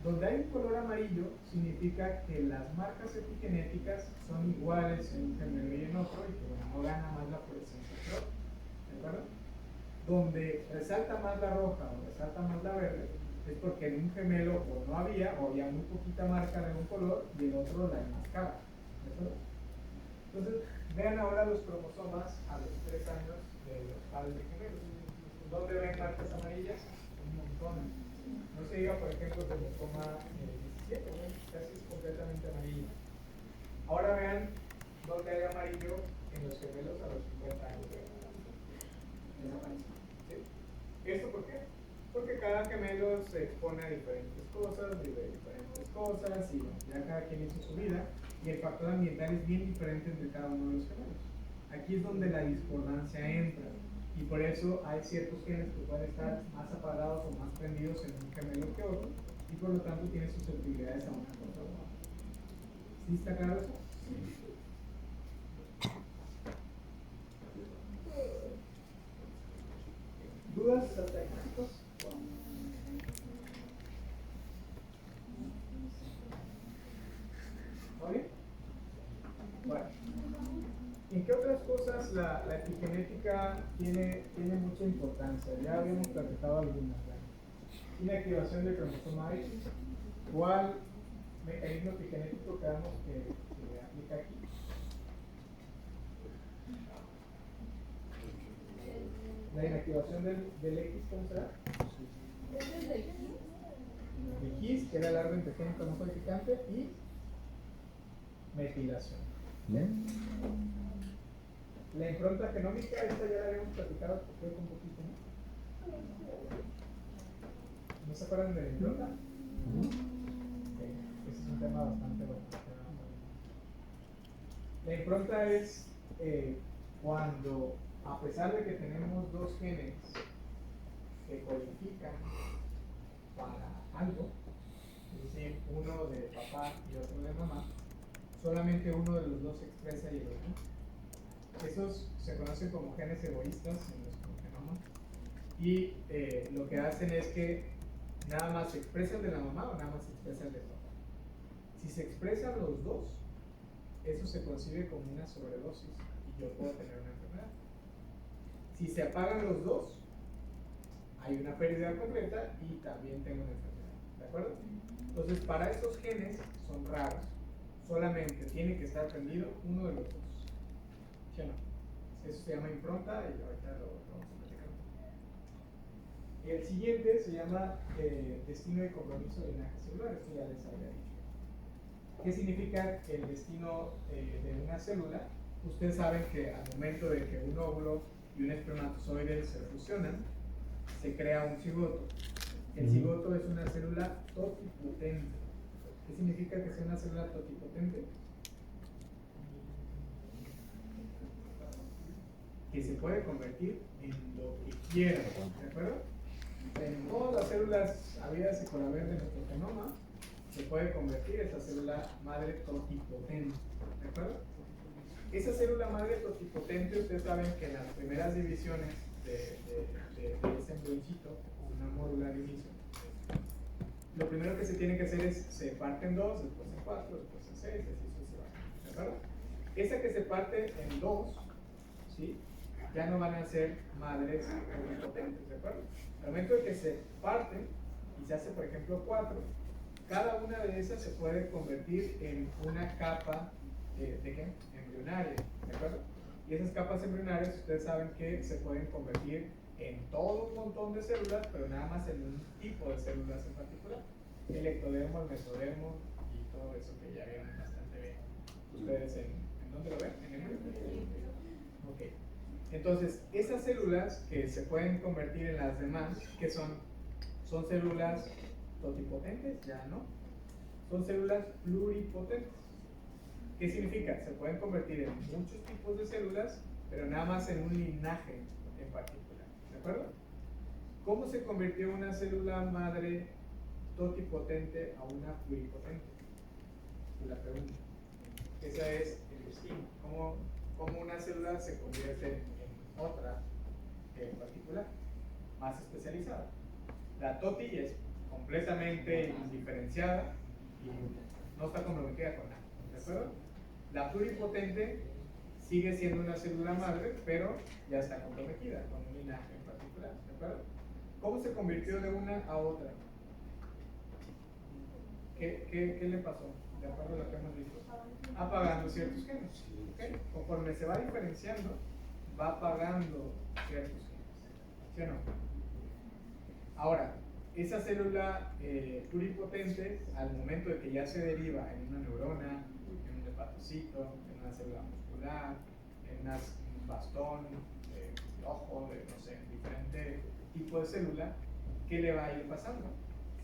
Donde hay un color amarillo significa que las marcas epigenéticas son iguales en un gemelo y en otro, y que bueno, no gana más la fluorescencia que otro. ¿De acuerdo? Donde resalta más la roja o resalta más la verde es porque en un gemelo o no había, o había muy poquita marca de un color, y el otro la enmascara. ¿De acuerdo? Entonces, vean ahora los cromosomas a los 3 años de los padres de gemelos. ¿Dónde ven marcas amarillas? Un montón. No se diga, por ejemplo, cromosoma 17, ¿no? Casi es completamente amarillo. Ahora vean dónde hay amarillo en los gemelos a los 50 años de edad. ¿Sí? ¿Esto por qué? Porque cada gemelo se expone a diferentes cosas, vive diferentes cosas, y bueno, ya cada quien hizo su vida, y el factor ambiental es bien diferente entre cada uno de los gemelos. Aquí es donde la discordancia entra, y por eso hay ciertos genes que pueden estar más apagados o más prendidos en un gemelo que otro, y por lo tanto tienen susceptibilidades a una cosa u otra. ¿Sí está claro eso? Sí. ¿Dudas hasta ahí, chicos? ¿Está bien? Bueno, ¿en qué otras cosas la epigenética tiene mucha importancia? Ya habíamos platicado algunas. Tiene activación del cromosoma X. ¿Cuál mecanismo epigenético creamos que aplica aquí? La inactivación del X, ¿cómo será? El GIS, que era el árbol intergénico no codificante, y metilación. ¿Bien? La impronta genómica, esta ya la habíamos platicado creo que un poquito, ¿no? ¿No se acuerdan de la impronta? Okay. Ese es un tema bastante bueno. La impronta es cuando, a pesar de que tenemos dos genes que codifican para algo, es decir, uno de papá y otro de mamá, solamente uno de los dos se expresa y el otro no. Esos se conocen como genes egoístas en nuestro genoma, y lo que hacen es que nada más se expresa el de la mamá o nada más se expresa el del papá. Si se expresan los dos, eso se concibe como una sobredosis y yo puedo tener una enfermedad. Si se apagan los dos, hay una pérdida completa y también tengo una enfermedad. ¿De acuerdo? Entonces, para esos genes son raros, solamente tiene que estar prendido uno de los dos. ¿Sí o no? Eso se llama impronta y ahorita lo vamos a platicar. El siguiente se llama destino de compromiso de linaje celular. Esto ya les había dicho. ¿Qué significa el destino de una célula? Ustedes saben que al momento de que un óvulo y un espermatozoide se fusionan, se crea un cigoto. El cigoto es una célula totipotente. ¿Qué significa que sea una célula totipotente? Que se puede convertir en lo que quiera, ¿de acuerdo? En todas las células habidas y por haber de nuestro genoma, se puede convertir esa célula madre totipotente, ¿de acuerdo? Esa célula madre totipotente, ustedes saben que en las primeras divisiones de ese embrioncito, una mórula al inicio, lo primero que se tiene que hacer es se parte en dos, después en cuatro, después en seis, así sucesivamente, ¿de acuerdo? Esa que se parte en dos, ¿sí? Ya no van a ser madres pluripotentes, ¿de acuerdo? Al momento de que se parten y se hace, por ejemplo, 4, cada una de esas se puede convertir en una capa ¿de qué? Embrionaria, ¿de acuerdo? Y esas capas embrionarias, ustedes saben que se pueden convertir en todo un montón de células, pero nada más en un tipo de células en particular. El ectodermo, el mesodermo y todo eso que ya vieron bastante bien. ¿Ustedes en dónde lo ven? ¿En el embrión? Ok. Entonces, esas células que se pueden convertir en las demás, ¿qué son? Son células totipotentes, ya no. Son células pluripotentes. ¿Qué significa? Se pueden convertir en muchos tipos de células, pero nada más en un linaje en particular. ¿De acuerdo? ¿Cómo se convirtió una célula madre totipotente a una pluripotente? Es la pregunta. Esa es el destino. ¿Cómo una célula se convierte en otra en particular, más especializada? La toti es completamente indiferenciada y no está comprometida con nada. ¿De acuerdo? La pluripotente sigue siendo una célula madre, pero ya está comprometida con un linaje en particular. ¿De acuerdo? ¿Cómo se convirtió de una a otra? ¿Qué le pasó? De acuerdo a lo que hemos visto. Apagando ciertos genes. ¿Okay? Conforme se va diferenciando, va apagando ciertos genes. ¿Sí o no? Ahora, esa célula pluripotente, al momento de que ya se deriva en una neurona, en un hepatocito, en una célula muscular, en un bastón, de ojo, de no sé, diferente tipo de célula, ¿qué le va a ir pasando?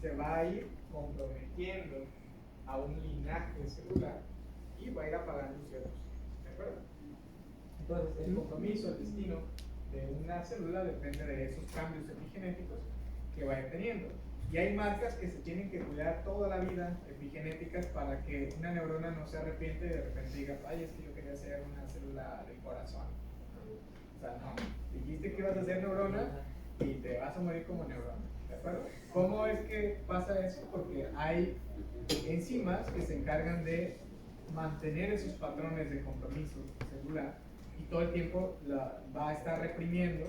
Se va a ir comprometiendo a un linaje celular y va a ir apagando ciertos genes. ¿De acuerdo? Entonces, el compromiso, el destino de una célula depende de esos cambios epigenéticos que va a ir teniendo. Y hay marcas que se tienen que cuidar toda la vida, epigenéticas, para que una neurona no se arrepiente y de repente diga, ay, es que yo quería hacer una célula del corazón. O sea, no, dijiste que ibas a hacer neurona y te vas a morir como neurona. ¿De acuerdo? ¿Cómo es que pasa eso? Porque hay enzimas que se encargan de mantener esos patrones de compromiso celular y todo el tiempo va a estar reprimiendo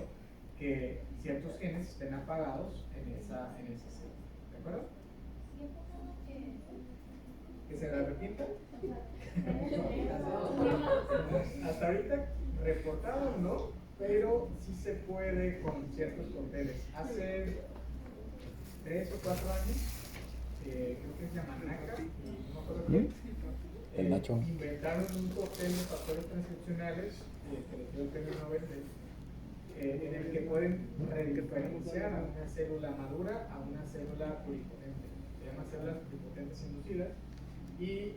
que ciertos genes estén apagados en esa célula. ¿De acuerdo? ¿Que se arrepienta? Hasta ahorita reportado no, pero sí se puede con ciertos cócteles. Hace 3 o 4 años, creo que es Yamanaka, y no me acuerdo quién, El Nacho. inventaron un cóctel de factores transcripcionales que les dio el premio Nobel en el que pueden diferenciar a una célula madura a una célula pluripotente. Se llaman células pluripotentes inducidas y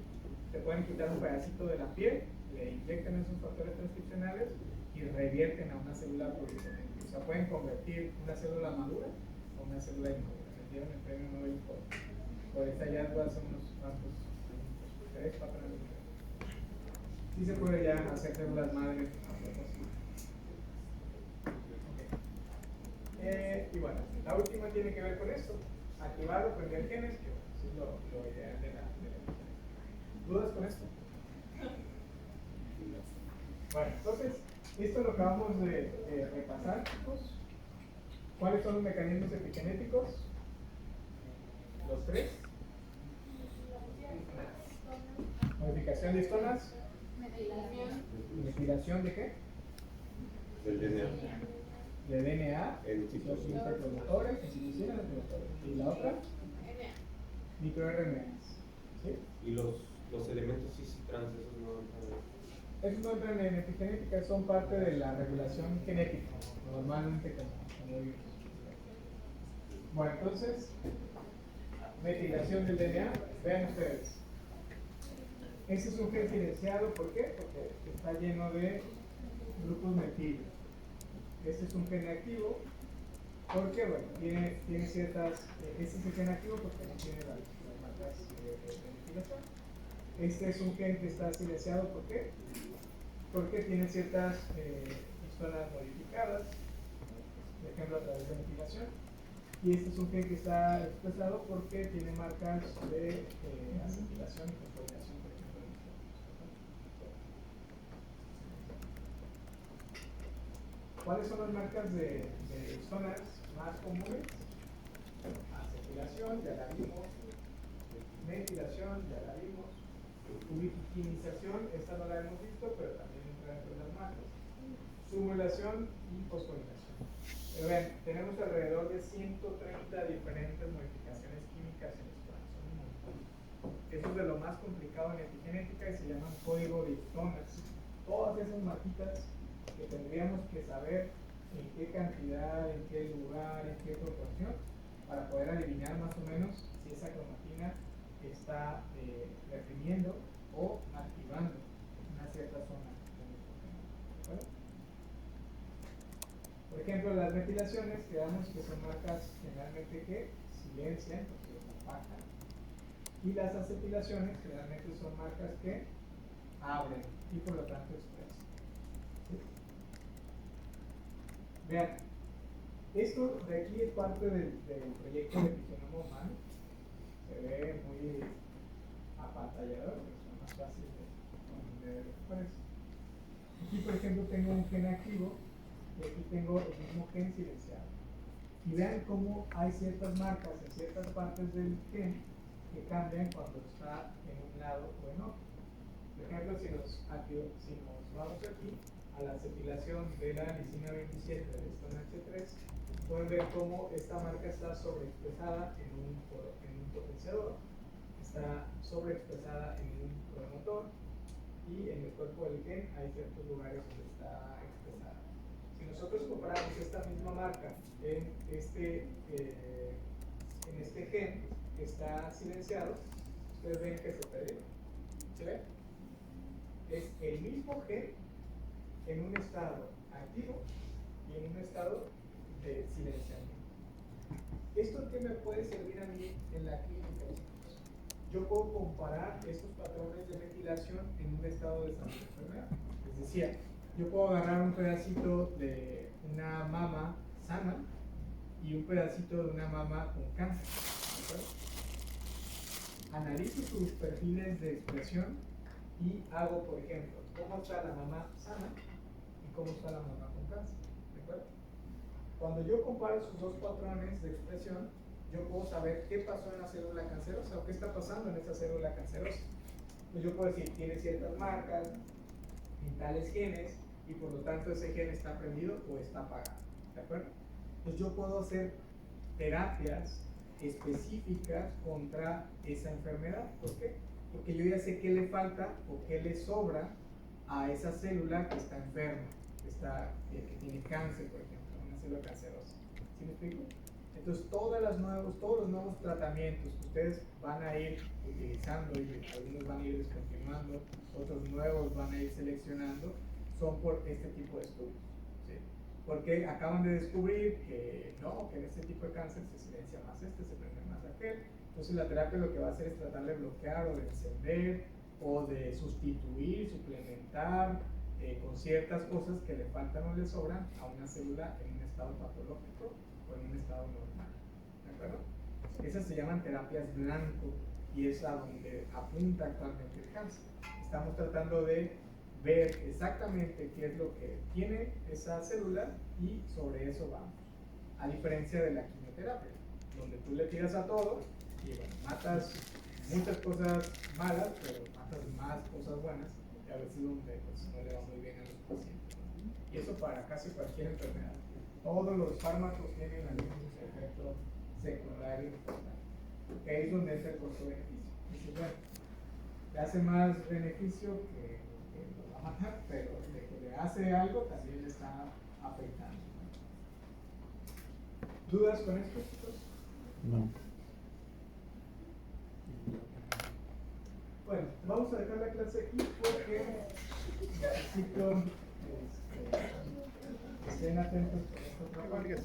te pueden quitar un pedacito de la piel, le inyectan esos factores transcripcionales y revierten a una célula pluripotente. O sea, pueden convertir una célula madura a una célula inmadura. Les dieron el premio Nobel por ese hallazgo hace unos cuantos años, 3, 4 años. Sí se puede ya hacer células madres a propósito. Y bueno, la última tiene que ver con esto: activar o prender genes, que es lo ideal de la ¿dudas con esto? Bueno, entonces, esto lo acabamos de repasar, chicos. ¿Cuáles son los mecanismos epigenéticos? Los 3. Modificación de histonas. Metilación. ¿Metilación de qué? Del DNA. De DNA. En Los citosina. interpromotores, en citosina, los promotores. ¿Y la otra? MicroRNA. ¿Sí? Y los elementos cis y trans, esos no entran. Esos no entran en epigenética, son parte de la regulación genética, normalmente como vimos. Bueno, entonces, metilación del DNA, vean ustedes. Este es un gen silenciado, ¿por qué? Porque está lleno de grupos metil. Este es un gen activo, porque bueno, tiene ciertas, este es el gen activo porque no tiene las marcas de metilación. Este es un gen que está silenciado, ¿por qué? Porque tiene ciertas histonas modificadas, por ejemplo a través de metilación. Y este es un gen que está expresado porque tiene marcas de acetilación y fosforilación, por ejemplo. ¿Cuáles son las marcas de histonas más comunes? Acetilación, ya la vimos. Metilación, ya la vimos. Ubiquitinización, esta no la hemos visto, pero también entra dentro de las marcas. Sumulación y fosforilación. Pero ven, tenemos alrededor de 130 diferentes modificaciones químicas en histonas. Son un montón. Eso es de lo más complicado en epigenética y se llaman código de histonas. Todas esas marquitas que tendríamos que saber en qué cantidad, en qué lugar, en qué proporción, para poder adivinar más o menos si esa cromatina está reprimiendo o activando una cierta zona. ¿De acuerdo? Por ejemplo, las metilaciones, quedamos que son marcas generalmente que silencian, porque opacan. Y las acetilaciones generalmente son marcas que abren y por lo tanto expresan. ¿Sí? Vean, esto de aquí es parte del proyecto de epigenoma humano. Se ve muy apantallador, pero es más fácil de ver lo que parece. Aquí, por ejemplo, tengo un gen activo y aquí tengo el mismo gen silenciado. Y vean cómo hay ciertas marcas en ciertas partes del gen que cambian cuando está en un lado o en otro. Por ejemplo, si nos vamos aquí a la acetilación de la lisina 27 del histona H3, pueden ver cómo esta marca está sobreexpresada en un potenciador, está sobreexpresada en un promotor y en el cuerpo del gen hay ciertos lugares donde está expresada. Si nosotros comparamos esta misma marca en este gen que está silenciado, ustedes ven que se perdió. ¿Se ve? Es el mismo gen en un estado activo y en un estado de silenciamiento. ¿Esto qué me puede servir a mí en la clínica, chicos? Yo puedo comparar estos patrones de metilación en un estado de salud enfermedad. Les decía, yo puedo agarrar un pedacito de una mama sana y un pedacito de una mama con cáncer. Analizo sus perfiles de expresión y hago, por ejemplo, cómo está la mama sana y cómo está la mama con cáncer. ¿De acuerdo? Cuando yo comparo sus dos patrones de expresión, yo puedo saber qué pasó en la célula cancerosa o qué está pasando en esa célula cancerosa. Pues yo puedo decir, tiene ciertas marcas en tales genes y por lo tanto ese gen está prendido o está apagado. ¿De acuerdo? Pues yo puedo hacer terapias específicas contra esa enfermedad. ¿Por qué? Porque yo ya sé qué le falta o qué le sobra a esa célula que está enferma, que tiene cáncer, por ejemplo, una célula cancerosa. ¿Sí me explico? Entonces, todos los nuevos tratamientos que ustedes van a ir utilizando y algunos van a ir descontinuando, otros nuevos van a ir seleccionando, son por este tipo de estudios. ¿Sí? Porque acaban de descubrir que no, que en este tipo de cáncer se silencia más se prende más aquel. Entonces, la terapia lo que va a hacer es tratar de bloquear o de encender o de sustituir, suplementar con ciertas cosas que le faltan o le sobran a una célula en un estado patológico o en un estado normal. ¿De acuerdo? Esas se llaman terapias blanco y es a donde apunta actualmente el cáncer. Estamos tratando de ver exactamente qué es lo que tiene esa célula y sobre eso vamos. A diferencia de la quimioterapia, donde tú le tiras a todo y bueno, matas muchas cosas malas, pero más cosas buenas, y a veces donde pues, no le va muy bien a los pacientes. Y eso para casi cualquier enfermedad. Todos los fármacos tienen algún efecto secundario importante. Ahí es donde entra el costo-beneficio. Dice, bueno, le hace más beneficio que lo va a matar, pero de que le hace algo también le está afectando. ¿Dudas con esto, chicos? No. Bueno, vamos a dejar la clase aquí porque necesito que estén atentos con esta otra parte.